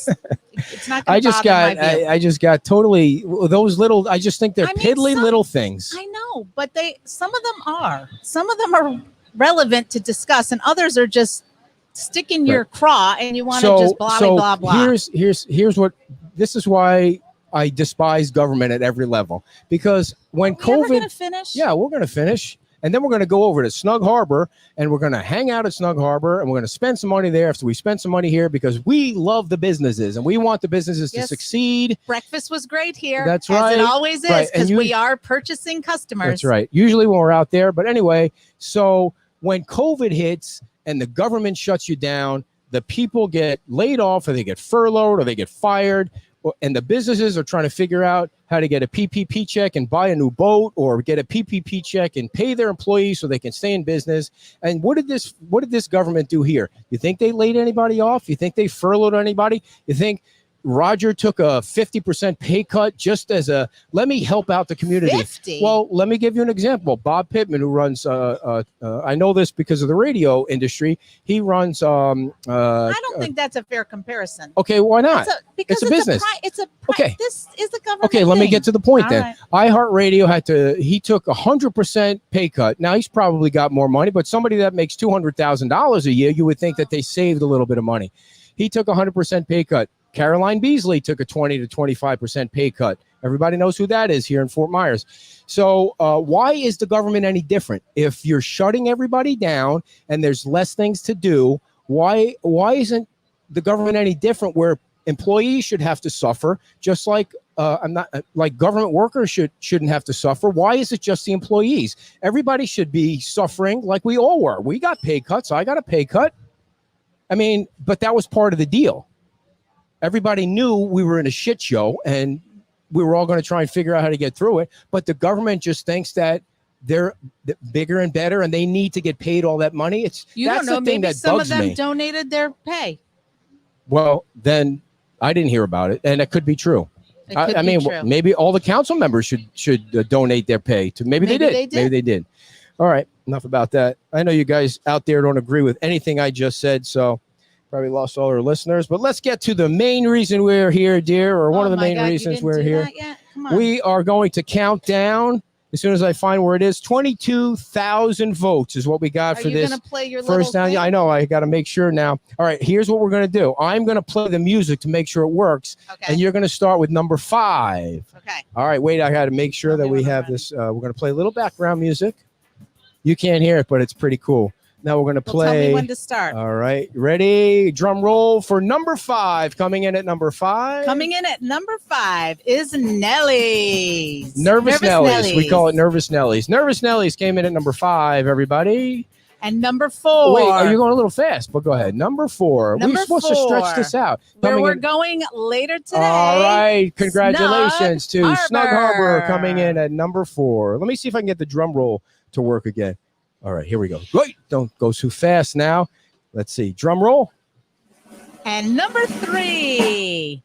It's not. I Gonna just bother got. my view. I just got totally those little. I just think they're I mean, piddly some- little things. I know, but some of them are. Some of them are relevant to discuss, and others are just sticking your craw, and you want to just blah blah blah. Here's what. This is why I despise government at every level, because when Are we ever COVID. gonna finish? Yeah, we're going to finish. And then we're going to go over to Snug Harbor, and we're going to hang out at Snug Harbor, and we're going to spend some money there after we spend some money here, because we love the businesses and we want the businesses to Yes. succeed. Breakfast was great here. That's as right. it always is, Right, and because you- we are purchasing customers. That's right. Usually when we're out there. But anyway, so when COVID hits and the government shuts you down, the people get laid off or they get furloughed or they get fired. And the businesses are trying to figure out how to get a PPP check and buy a new boat, or get a PPP check and pay their employees so they can stay in business. And what did this government do here? You think they laid anybody off? You think they furloughed anybody? You think Roger took a 50% pay cut just as a, let me help out the community? 50? Well, let me give you an example. Bob Pittman, who runs, I know this because of the radio industry. He runs. I don't think that's a fair comparison. Okay, why not? Because It's a business. Okay. This is the government. Okay, let me thing. get to the point All then. right. iHeartRadio he took 100% pay cut. Now he's probably got more money, but somebody that makes $200,000 a year, you would think that they saved a little bit of money. He took 100% pay cut. Caroline Beasley took a 20 to 25% pay cut. Everybody knows who that is here in Fort Myers. So why is the government any different? If you're shutting everybody down and there's less things to do, why isn't the government any different, where employees should have to suffer, just like like government workers shouldn't have to suffer? Why is it just the employees? Everybody should be suffering like we all were. We got pay cuts. I got a pay cut. I mean, but that was part of the deal. Everybody knew we were in a shit show and we were all going to try and figure out how to get through it. But the government just thinks that they're bigger and better and they need to get paid all that money. That's don't know. the thing Maybe that some bugs of them me. donated their pay. Well, then I didn't hear about it, and it could be true. It could I be mean, true. maybe all the council members should donate their pay to. Maybe they did. Maybe they did. All right, enough about that. I know you guys out there don't agree with anything I just said, so probably lost all our listeners. But let's get to the main reason we're here, dear, or one of the main reasons we're here. Come on. We are going to count down as soon as I find where it is. 22,000 votes is what we got Are for you this gonna play your first little down. Yeah, thing? I know. I got to make sure now. All right, here's what we're going to do. I'm going to play the music to make sure it works, Okay. and you're going to start with number 5. Okay. All right, wait. I got to make sure Tell that me we when I'm have ready. this. We're going to play a little background music. You can't hear it, but it's pretty cool. Now we're going to Well, tell me play. when to start. All right, ready? Drum roll for number 5. Coming in at number 5. Coming in at number 5 is Nellie's. Nervous Nellies. We call it Nervous Nellies. Nervous Nellies came in at number 5, everybody. And number 4. Wait, are you going a little fast? But go ahead. Number 4. Number We're supposed to stretch 4, this out. where Coming we're in- going later today. All right. Congratulations Snug to Snug Harbor Harbor. coming in at number 4. Let me see if I can get the drum roll to work again. All right, here we go. Wait, don't go too fast now. Let's see. Drum roll. And number 3,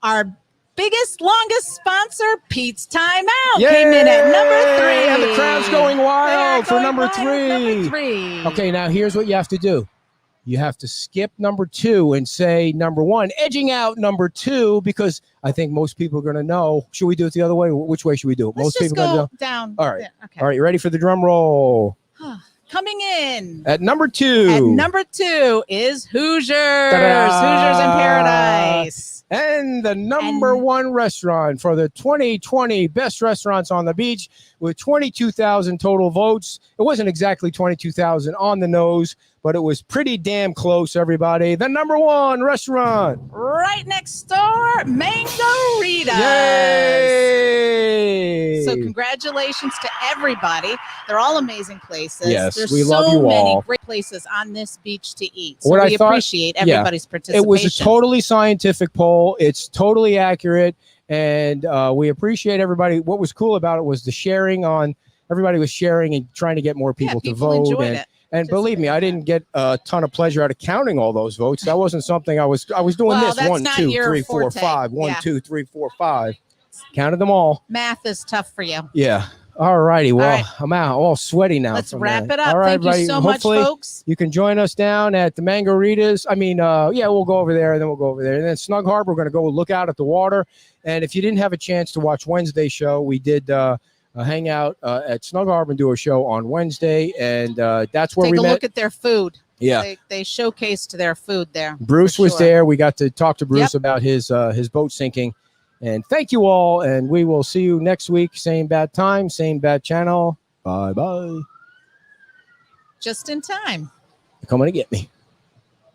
our biggest, longest sponsor, Pete's Time Out, came in at number 3. And the crowd's going wild They're for going number wild 3. at number 3. Okay, now here's what you have to do. You have to skip number 2 and say number 1, edging out number 2, because I think most people are going to know. Should we do it the other way? Which way should we do it? Let's Most just people are go going to know. down. All right. there. Okay. All right, you ready for the drum roll? Coming in At number 2. at number 2 is Hoosiers. Ta-da! Hoosiers in Paradise. And the number 1 restaurant for the 2020 Best Restaurants on the Beach with 22,000 total votes. It wasn't exactly 22,000 on the nose, but it was pretty damn close, everybody. The #1 restaurant. Right next door, Mango-ritas. Yay! So congratulations to everybody. They're all amazing places. Yes, There's we love so you many all. great places on this beach to eat. So What I we thought- appreciate yeah, everybody's participation. It was a totally scientific poll. It's totally accurate, and we appreciate everybody. What was cool about it was the sharing on. Everybody was sharing and trying to get more people to people vote. enjoyed And, it. and believe me, I didn't get a ton of pleasure out of counting all those votes. That wasn't something I was doing Well, this that's 1, not 2, your 3, 4, forte. 5. 1, Yeah. 2, 3, 4, 5. Counted them all. Math is tough for you. Yeah. All righty. Well, All right. I'm out all sweaty now. Let's from wrap that. it up. All right, Thank you everybody. so much, Hopefully folks. you can join us down at the Mango-ritas. I mean, yeah, we'll go over there, and then we'll go over there. And then Snug Harbor, we're going to go look out at the water. And if you didn't have a chance to watch Wednesday's show, we did hang out at Snug Harbor and do a show on Wednesday. And that's where Take we a met. look at their food. Yeah. They showcased their food there. Bruce for was sure. there. We got to talk to Bruce Yep. about his boat sinking. And thank you all. And we will see you next week. Same bad time, same bad channel. Bye-bye. Just in time. You're coming to get me.